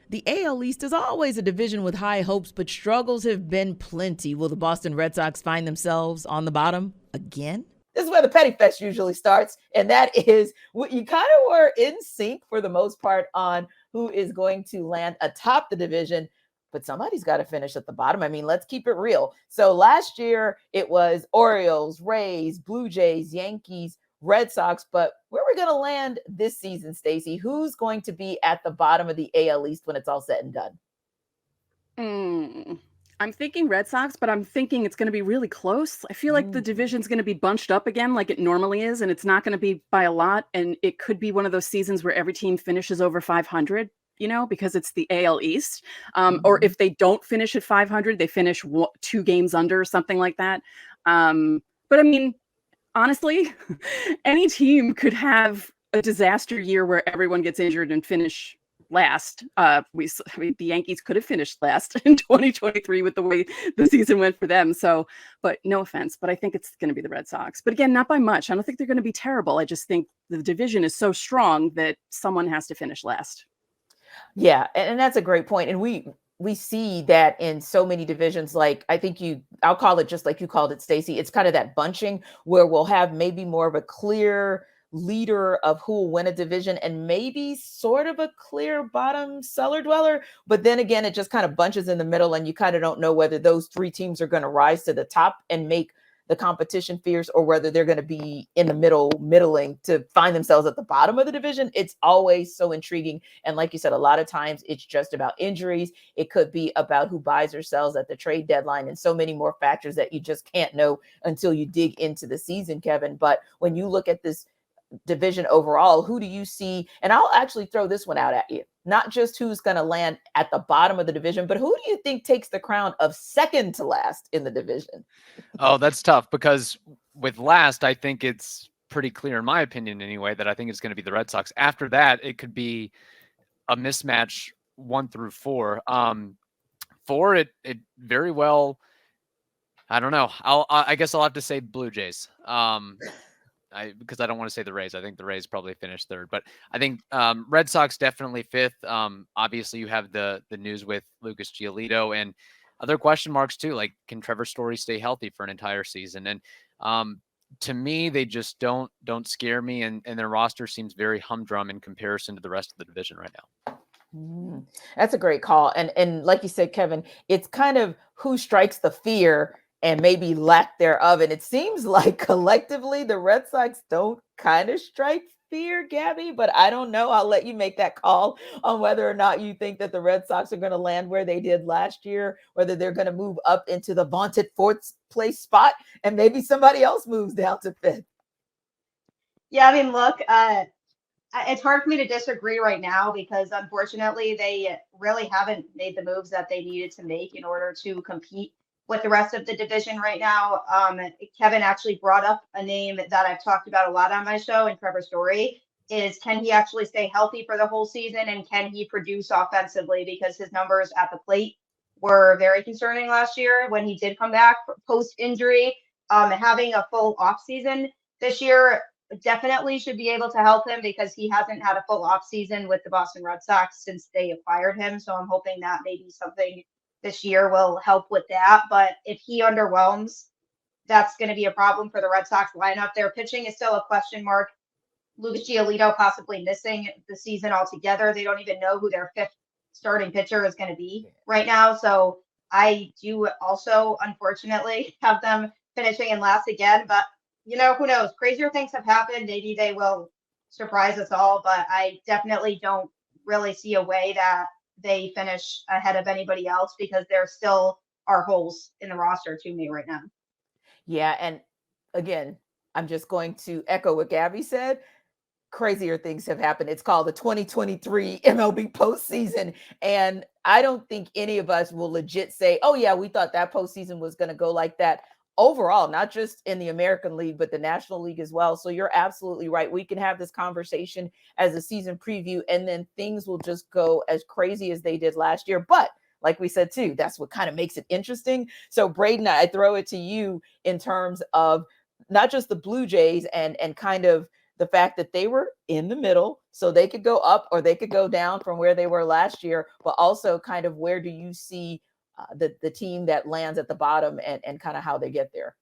Speaker 3: The AL East is always a division with high hopes, but struggles have been plenty. Will the Boston Red Sox find themselves on the bottom again?
Speaker 1: This is where the Petty Fest usually starts, and that is what you kind of were in sync for the most part on who is going to land atop the division, but somebody's got to finish at the bottom. I mean, let's keep it real. So last year it was Orioles, Rays, Blue Jays, Yankees, Red Sox, but where are we going to land this season, Stacey? Who's going to be at the bottom of the AL East when it's all said and done?
Speaker 2: I'm thinking Red Sox, but I'm thinking it's going to be really close. I feel like the division's going to be bunched up again like it normally is, and it's not going to be by a lot. And it could be one of those seasons where every team finishes over 500, because it's the AL East. Or if they don't finish at 500, they finish 2 games under or something like that. But I mean, honestly, any team could have a disaster year where everyone gets injured and finish last. The Yankees could have finished last in 2023 with the way the season went for them. So, but no offense, but I think it's going to be the Red Sox. But again, not by much. I don't think they're going to be terrible. I just think the division is so strong that someone has to finish last.
Speaker 1: Yeah, and that's a great point. And we see that in so many divisions. Like I think I'll call it just like you called it, Stacey. It's kind of that bunching where we'll have maybe more of a clear leader of who will win a division and maybe sort of a clear bottom cellar dweller. But then again, it just kind of bunches in the middle and you kind of don't know whether those 3 teams are going to rise to the top and make the competition fierce or whether they're going to be in the middling to find themselves at the bottom of the division. It's always so intriguing. And like you said, a lot of times it's just about injuries. It could be about who buys or sells at the trade deadline and so many more factors that you just can't know until you dig into the season, Kevin. But when you look at this division overall, who do you see? And I'll actually throw this one out at you, not just who's going to land at the bottom of the division, but who do you think takes the crown of second to last in the division?
Speaker 4: Oh, that's tough because with last, I think it's pretty clear, in my opinion anyway, that I think it's going to be the Red Sox. After that, it could be a mismatch 1 through 4. 4, it very well, I don't know. I guess I'll have to say Blue Jays. Because I don't want to say the Rays. I think the Rays probably finished 3rd, but I think Red Sox definitely 5th. Obviously, you have the news with Lucas Giolito and other question marks too. Like, can Trevor Story stay healthy for an entire season? And to me, they just don't scare me, and their roster seems very humdrum in comparison to the rest of the division right now.
Speaker 1: That's a great call, and like you said, Kevin, it's kind of who strikes the fear and maybe lack thereof. And it seems like collectively the Red Sox don't kind of strike fear, Gabby, but I don't know. I'll let you make that call on whether or not you think that the Red Sox are going to land where they did last year, whether they're going to move up into the vaunted 4th place spot and maybe somebody else moves down to 5th.
Speaker 22: Yeah, I mean, look, it's hard for me to disagree right now because unfortunately they really haven't made the moves that they needed to make in order to compete with the rest of the division right now. Kevin actually brought up a name that I've talked about a lot on my show, and Trevor Story, is can he actually stay healthy for the whole season and can he produce offensively, because his numbers at the plate were very concerning last year when he did come back post injury. Having a full off season this year definitely should be able to help him because he hasn't had a full off season with the Boston Red Sox since they acquired him. So I'm hoping that maybe something this year will help with that. But if he underwhelms, that's going to be a problem for the Red Sox lineup. Their pitching is still a question mark. Lucas Giolito possibly missing the season altogether. They don't even know who their 5th starting pitcher is going to be right now. So I do also, unfortunately, have them finishing in last again. But, you know, who knows? Crazier things have happened. Maybe they will surprise us all. But I definitely don't really see a way that they finish ahead of anybody else because there still are holes in the roster to me right now.
Speaker 1: Yeah. And again, I'm just going to echo what Gabby said. Crazier things have happened. It's called the 2023 MLB postseason. And I don't think any of us will legit say, oh yeah, we thought that postseason was going to go like that. Overall, not just in the American League, but the National League as well. So you're absolutely right. We can have this conversation as a season preview, and then things will just go as crazy as they did last year. But like we said, too, that's what kind of makes it interesting. So Braden, I throw it to you in terms of not just the Blue Jays and kind of the fact that they were in the middle, so they could go up or they could go down from where they were last year, but also kind of where do you see the team that lands at the bottom and kind of how they get there?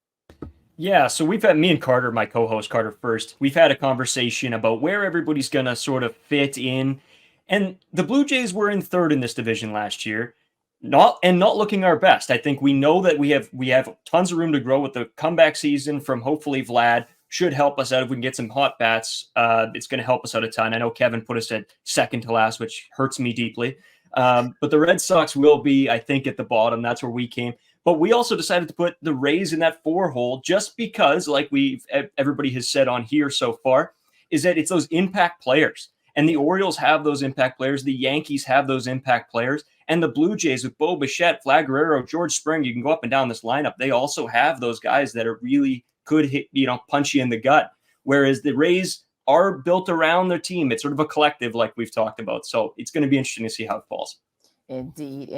Speaker 23: Yeah, so we've had me and Carter, my co-host Carter first, we've had a conversation about where everybody's going to sort of fit in. And the Blue Jays were in 3rd in this division last year, not looking our best. I think we know that we have tons of room to grow with the comeback season from hopefully Vlad. Should help us out if we can get some hot bats. It's going to help us out a ton. I know Kevin put us at 2nd to last, which hurts me deeply. But the Red Sox will be, I think, at the bottom. That's where we came. But we also decided to put the Rays in that 4 hole just because, like everybody has said on here so far, is that it's those impact players. And the Orioles have those impact players. The Yankees have those impact players. And the Blue Jays with Bo Bichette, Vlad Guerrero, George Spring, you can go up and down this lineup. They also have those guys that are really could hit, punch you in the gut. Whereas the Rays are built around their team. It's sort of a collective like we've talked about. So it's going to be interesting to see how it falls.
Speaker 1: Indeed.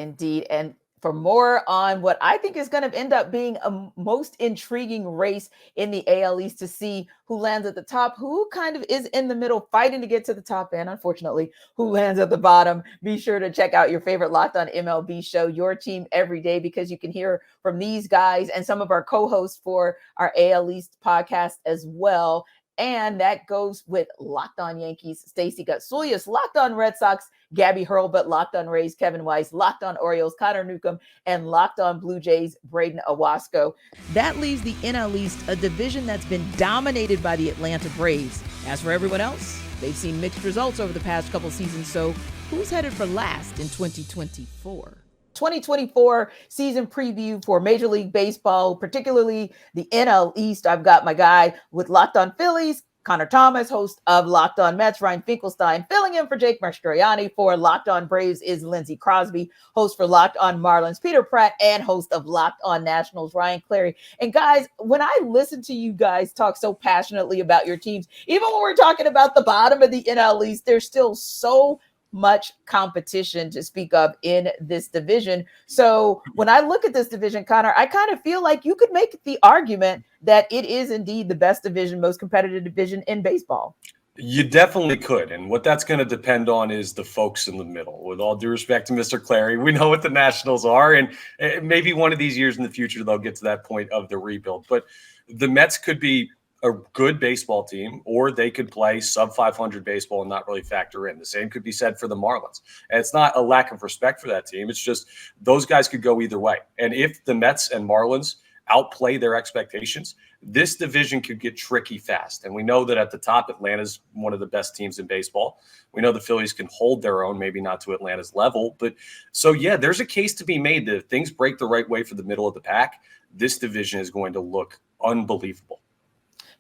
Speaker 1: And for more on what I think is going to end up being a most intriguing race in the AL East to see who lands at the top, who kind of is in the middle fighting to get to the top, and unfortunately, who lands at the bottom. Be sure to check out your favorite Locked On MLB show, Your Team Every Day, because you can hear from these guys and some of our co-hosts for our AL East podcast as well. And that goes with Locked On Yankees, Stacey Gotsulias, Locked On Red Sox, Gabby Hurlbut, Locked On Rays, Kevin Weiss, Locked On Orioles, Connor Newcomb, and Locked On Blue Jays, Braden Owasco.
Speaker 3: That leaves the NL East, a division that's been dominated by the Atlanta Braves. As for everyone else, they've seen mixed results over the past couple seasons, so who's headed for last in 2024?
Speaker 1: 2024 season preview for Major League Baseball, particularly the NL East. I've got my guy with Locked On Phillies, Connor Thomas, host of Locked On Mets, Ryan Finkelstein, filling in for Jake Mastroianni. For Locked On Braves is Lindsey Crosby, host for Locked On Marlins, Peter Pratt, and host of Locked On Nationals, Ryan Clary. And guys, when I listen to you guys talk so passionately about your teams, even when we're talking about the bottom of the NL East, there's still so much competition to speak of in this division. So when I look at this division, Connor, I kind of feel like you could make the argument that it is indeed the best division, most competitive division in baseball.
Speaker 5: You definitely could. And what that's going to depend on is the folks in the middle. With all due respect to Mr. Clary, we know what the Nationals are. And maybe one of these years in the future, they'll get to that point of the rebuild. But the Mets could be a good baseball team, or they could play sub 500 baseball and not really factor in. The same could be said for the Marlins. And it's not a lack of respect for that team. It's just those guys could go either way. And if the Mets and Marlins outplay their expectations, this division could get tricky fast. And we know that at the top, Atlanta's one of the best teams in baseball. We know the Phillies can hold their own, maybe not to Atlanta's level. But so, yeah, there's a case to be made that if things break the right way for the middle of the pack, this division is going to look unbelievable.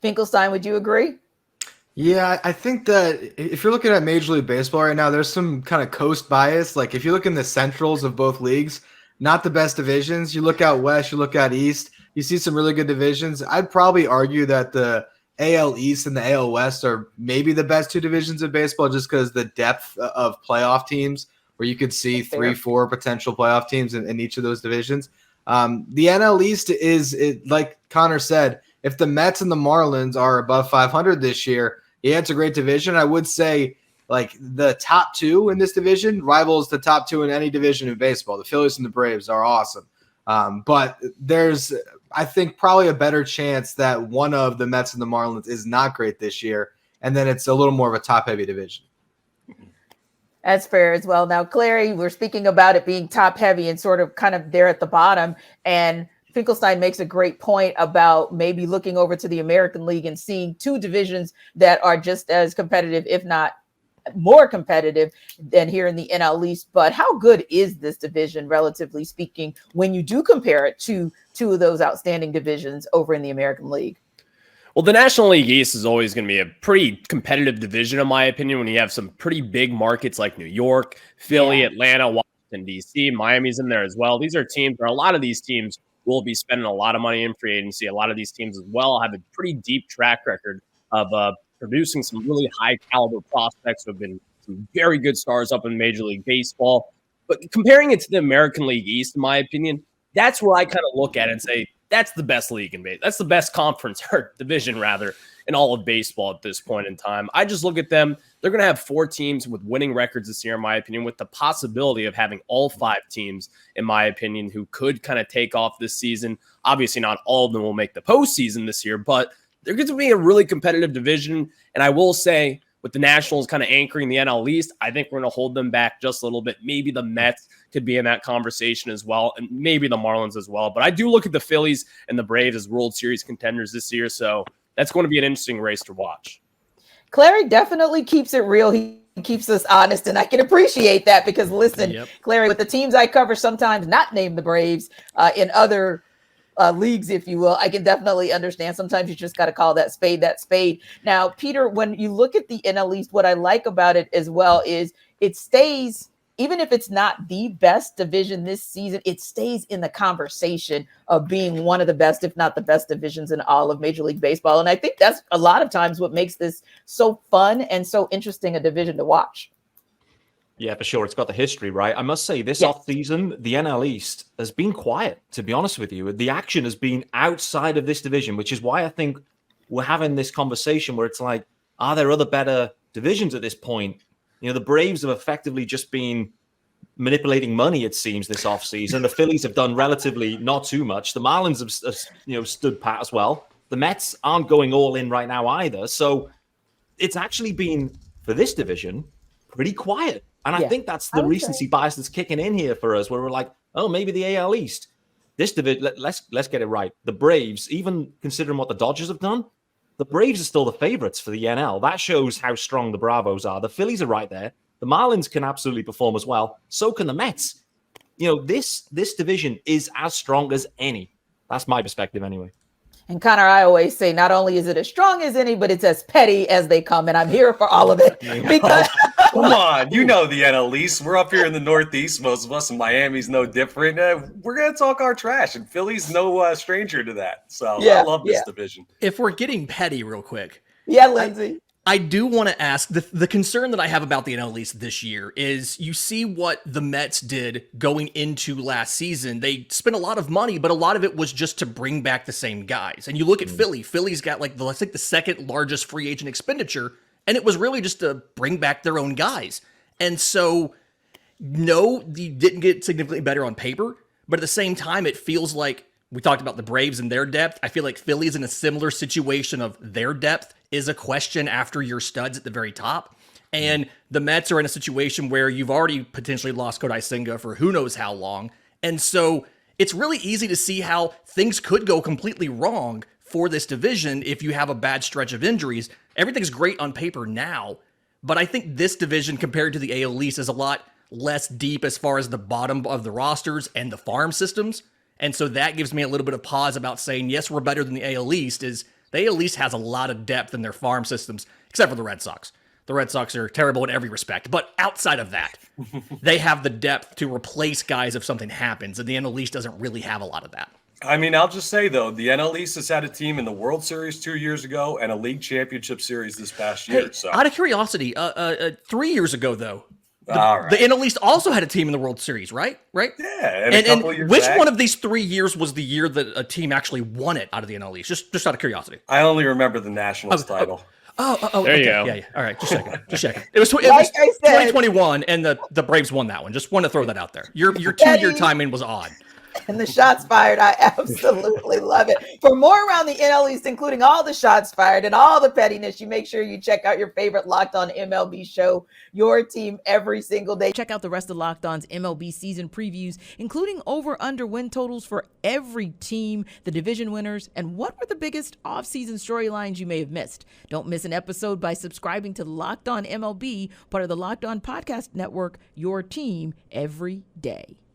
Speaker 1: Finkelstein, would you agree?
Speaker 6: Yeah, I think that if you're looking at Major League Baseball right now, there's some kind of coast bias. Like if you look in the centrals of both leagues, not the best divisions. You look out west, you look out east, you see some really good divisions. I'd probably argue that the AL East and the AL West are maybe the best two divisions of baseball just because the depth of playoff teams where you could see 3-4 potential playoff teams in each of those divisions. The NL East is, like Connor said, if the Mets and the Marlins are above 500 this year, yeah, it's a great division. I would say like the top two in this division rivals the top two in any division in baseball. The Phillies and the Braves are awesome. But there's, I think, probably a better chance that one of the Mets and the Marlins is not great this year. And then it's a little more of a top-heavy division.
Speaker 1: That's fair as well. Now, Clary, we're speaking about it being top-heavy and sort of kind of there at the bottom. And Finkelstein makes a great point about maybe looking over to the American League and seeing two divisions that are just as competitive, if not more competitive than here in the NL East. But how good is this division, relatively speaking, when you do compare it to two of those outstanding divisions over in the American League?
Speaker 7: Well, the National League East is always going to be a pretty competitive division, in my opinion, when you have some pretty big markets like New York, Philly, Atlanta, Washington, D.C., Miami's in there as well. These are teams, or a lot of these teams, will be spending a lot of money in free agency. A lot of these teams as well have a pretty deep track record of producing some really high caliber prospects who have been some very good stars up in Major League Baseball. But comparing it to the American League East, in my opinion, that's where I kind of look at it and say, that's the best league in baseball. That's the best conference or division, rather, in all of baseball at this point in time. I just look at them. They're going to have 4 teams with winning records this year, in my opinion, with the possibility of having all 5 teams, in my opinion, who could kind of take off this season. Obviously, not all of them will make the postseason this year, but they're going to be a really competitive division. And I will say, with the Nationals kind of anchoring the NL East, I think we're going to hold them back just a little bit. Maybe the Mets could be in that conversation as well, and maybe the Marlins as well. But I do look at the Phillies and the Braves as World Series contenders this year, so that's going to be an interesting race to watch.
Speaker 1: Clary definitely keeps it real. He keeps us honest, and I can appreciate that because, listen, Clary, with the teams I cover, sometimes not named the Braves in other leagues, if you will, I can definitely understand. Sometimes you just got to call that spade. Now, Peter, when you look at the NL East, what I like about it as well is it stays, even if it's not the best division this season, it stays in the conversation of being one of the best, if not the best divisions in all of Major League Baseball. And I think that's a lot of times what makes this so fun and so interesting a division to watch.
Speaker 24: Yeah, for sure. It's got the history, right? I must say, this offseason, the NL East has been quiet, to be honest with you. The action has been outside of this division, which is why I think we're having this conversation where it's like, are there other better divisions at this point? You know, the Braves have effectively just been manipulating money, it seems, this offseason. The Phillies have done relatively not too much. The Marlins have stood pat as well. The Mets aren't going all in right now either. So it's actually been, for this division, pretty quiet. And I think that's the recency bias that's kicking in here for us, where we're like, oh, maybe the AL East. This division, let's get it right. The Braves, even considering what the Dodgers have done, the Braves are still the favorites for the NL. That shows how strong the Bravos are. The Phillies are right there. The Marlins can absolutely perform as well. So can the Mets. This division is as strong as any. That's my perspective anyway.
Speaker 1: And Connor, I always say, not only is it as strong as any, but it's as petty as they come. And I'm here for all of it. Because
Speaker 5: come on, the NL East. We're up here in the Northeast, most of us, and Miami's no different. We're going to talk our trash, and Philly's no stranger to that. So I love this division.
Speaker 8: If we're getting petty real quick.
Speaker 1: Yeah, Lindsay.
Speaker 8: I do want to ask, the concern that I have about the NL East this year is you see what the Mets did going into last season. They spent a lot of money, but a lot of it was just to bring back the same guys. And you look at Philly. Philly's got the second largest free agent expenditure, and it was really just to bring back their own guys. And so, no, you didn't get significantly better on paper, but at the same time, it feels like we talked about the Braves and their depth. I feel like Philly's in a similar situation of their depth is a question after your studs at the very top. And the Mets are in a situation where you've already potentially lost Kodai Senga for who knows how long. And so it's really easy to see how things could go completely wrong for this division if you have a bad stretch of injuries. Everything's great on paper now, but I think this division compared to the AL East is a lot less deep as far as the bottom of the rosters and the farm systems. And so that gives me a little bit of pause about saying, yes, we're better than the AL East. Is the AL East has a lot of depth in their farm systems, except for the Red Sox. The Red Sox are terrible in every respect. But outside of that, they have the depth to replace guys if something happens. And the NL East doesn't really have a lot of that.
Speaker 5: I mean, I'll just say, though, the NL East has had a team in the World Series 2 years ago and a league championship series this past year.
Speaker 8: Hey, out of curiosity, 3 years ago, though, the
Speaker 5: right.
Speaker 8: NL East also had a team in the World Series, right?
Speaker 5: Yeah,
Speaker 8: and which one of these 3 years was the year that a team actually won it out of the NL East? Just out of curiosity.
Speaker 5: I only remember the Nationals title.
Speaker 8: Oh,
Speaker 7: there
Speaker 8: okay.
Speaker 7: you go.
Speaker 8: Yeah. All right, just checking. It was 2021, and the Braves won that one. Just want to throw that out there. Your 2-year timing was odd.
Speaker 1: And the shots fired, I absolutely love it. For more around the NL East, including all the shots fired and all the pettiness, you make sure you check out your favorite Locked On MLB show, your team every single day.
Speaker 3: Check out the rest of Locked On's MLB season previews, including over-under win totals for every team, the division winners, and what were the biggest off-season storylines you may have missed. Don't miss an episode by subscribing to Locked On MLB, part of the Locked On Podcast Network, your team every day.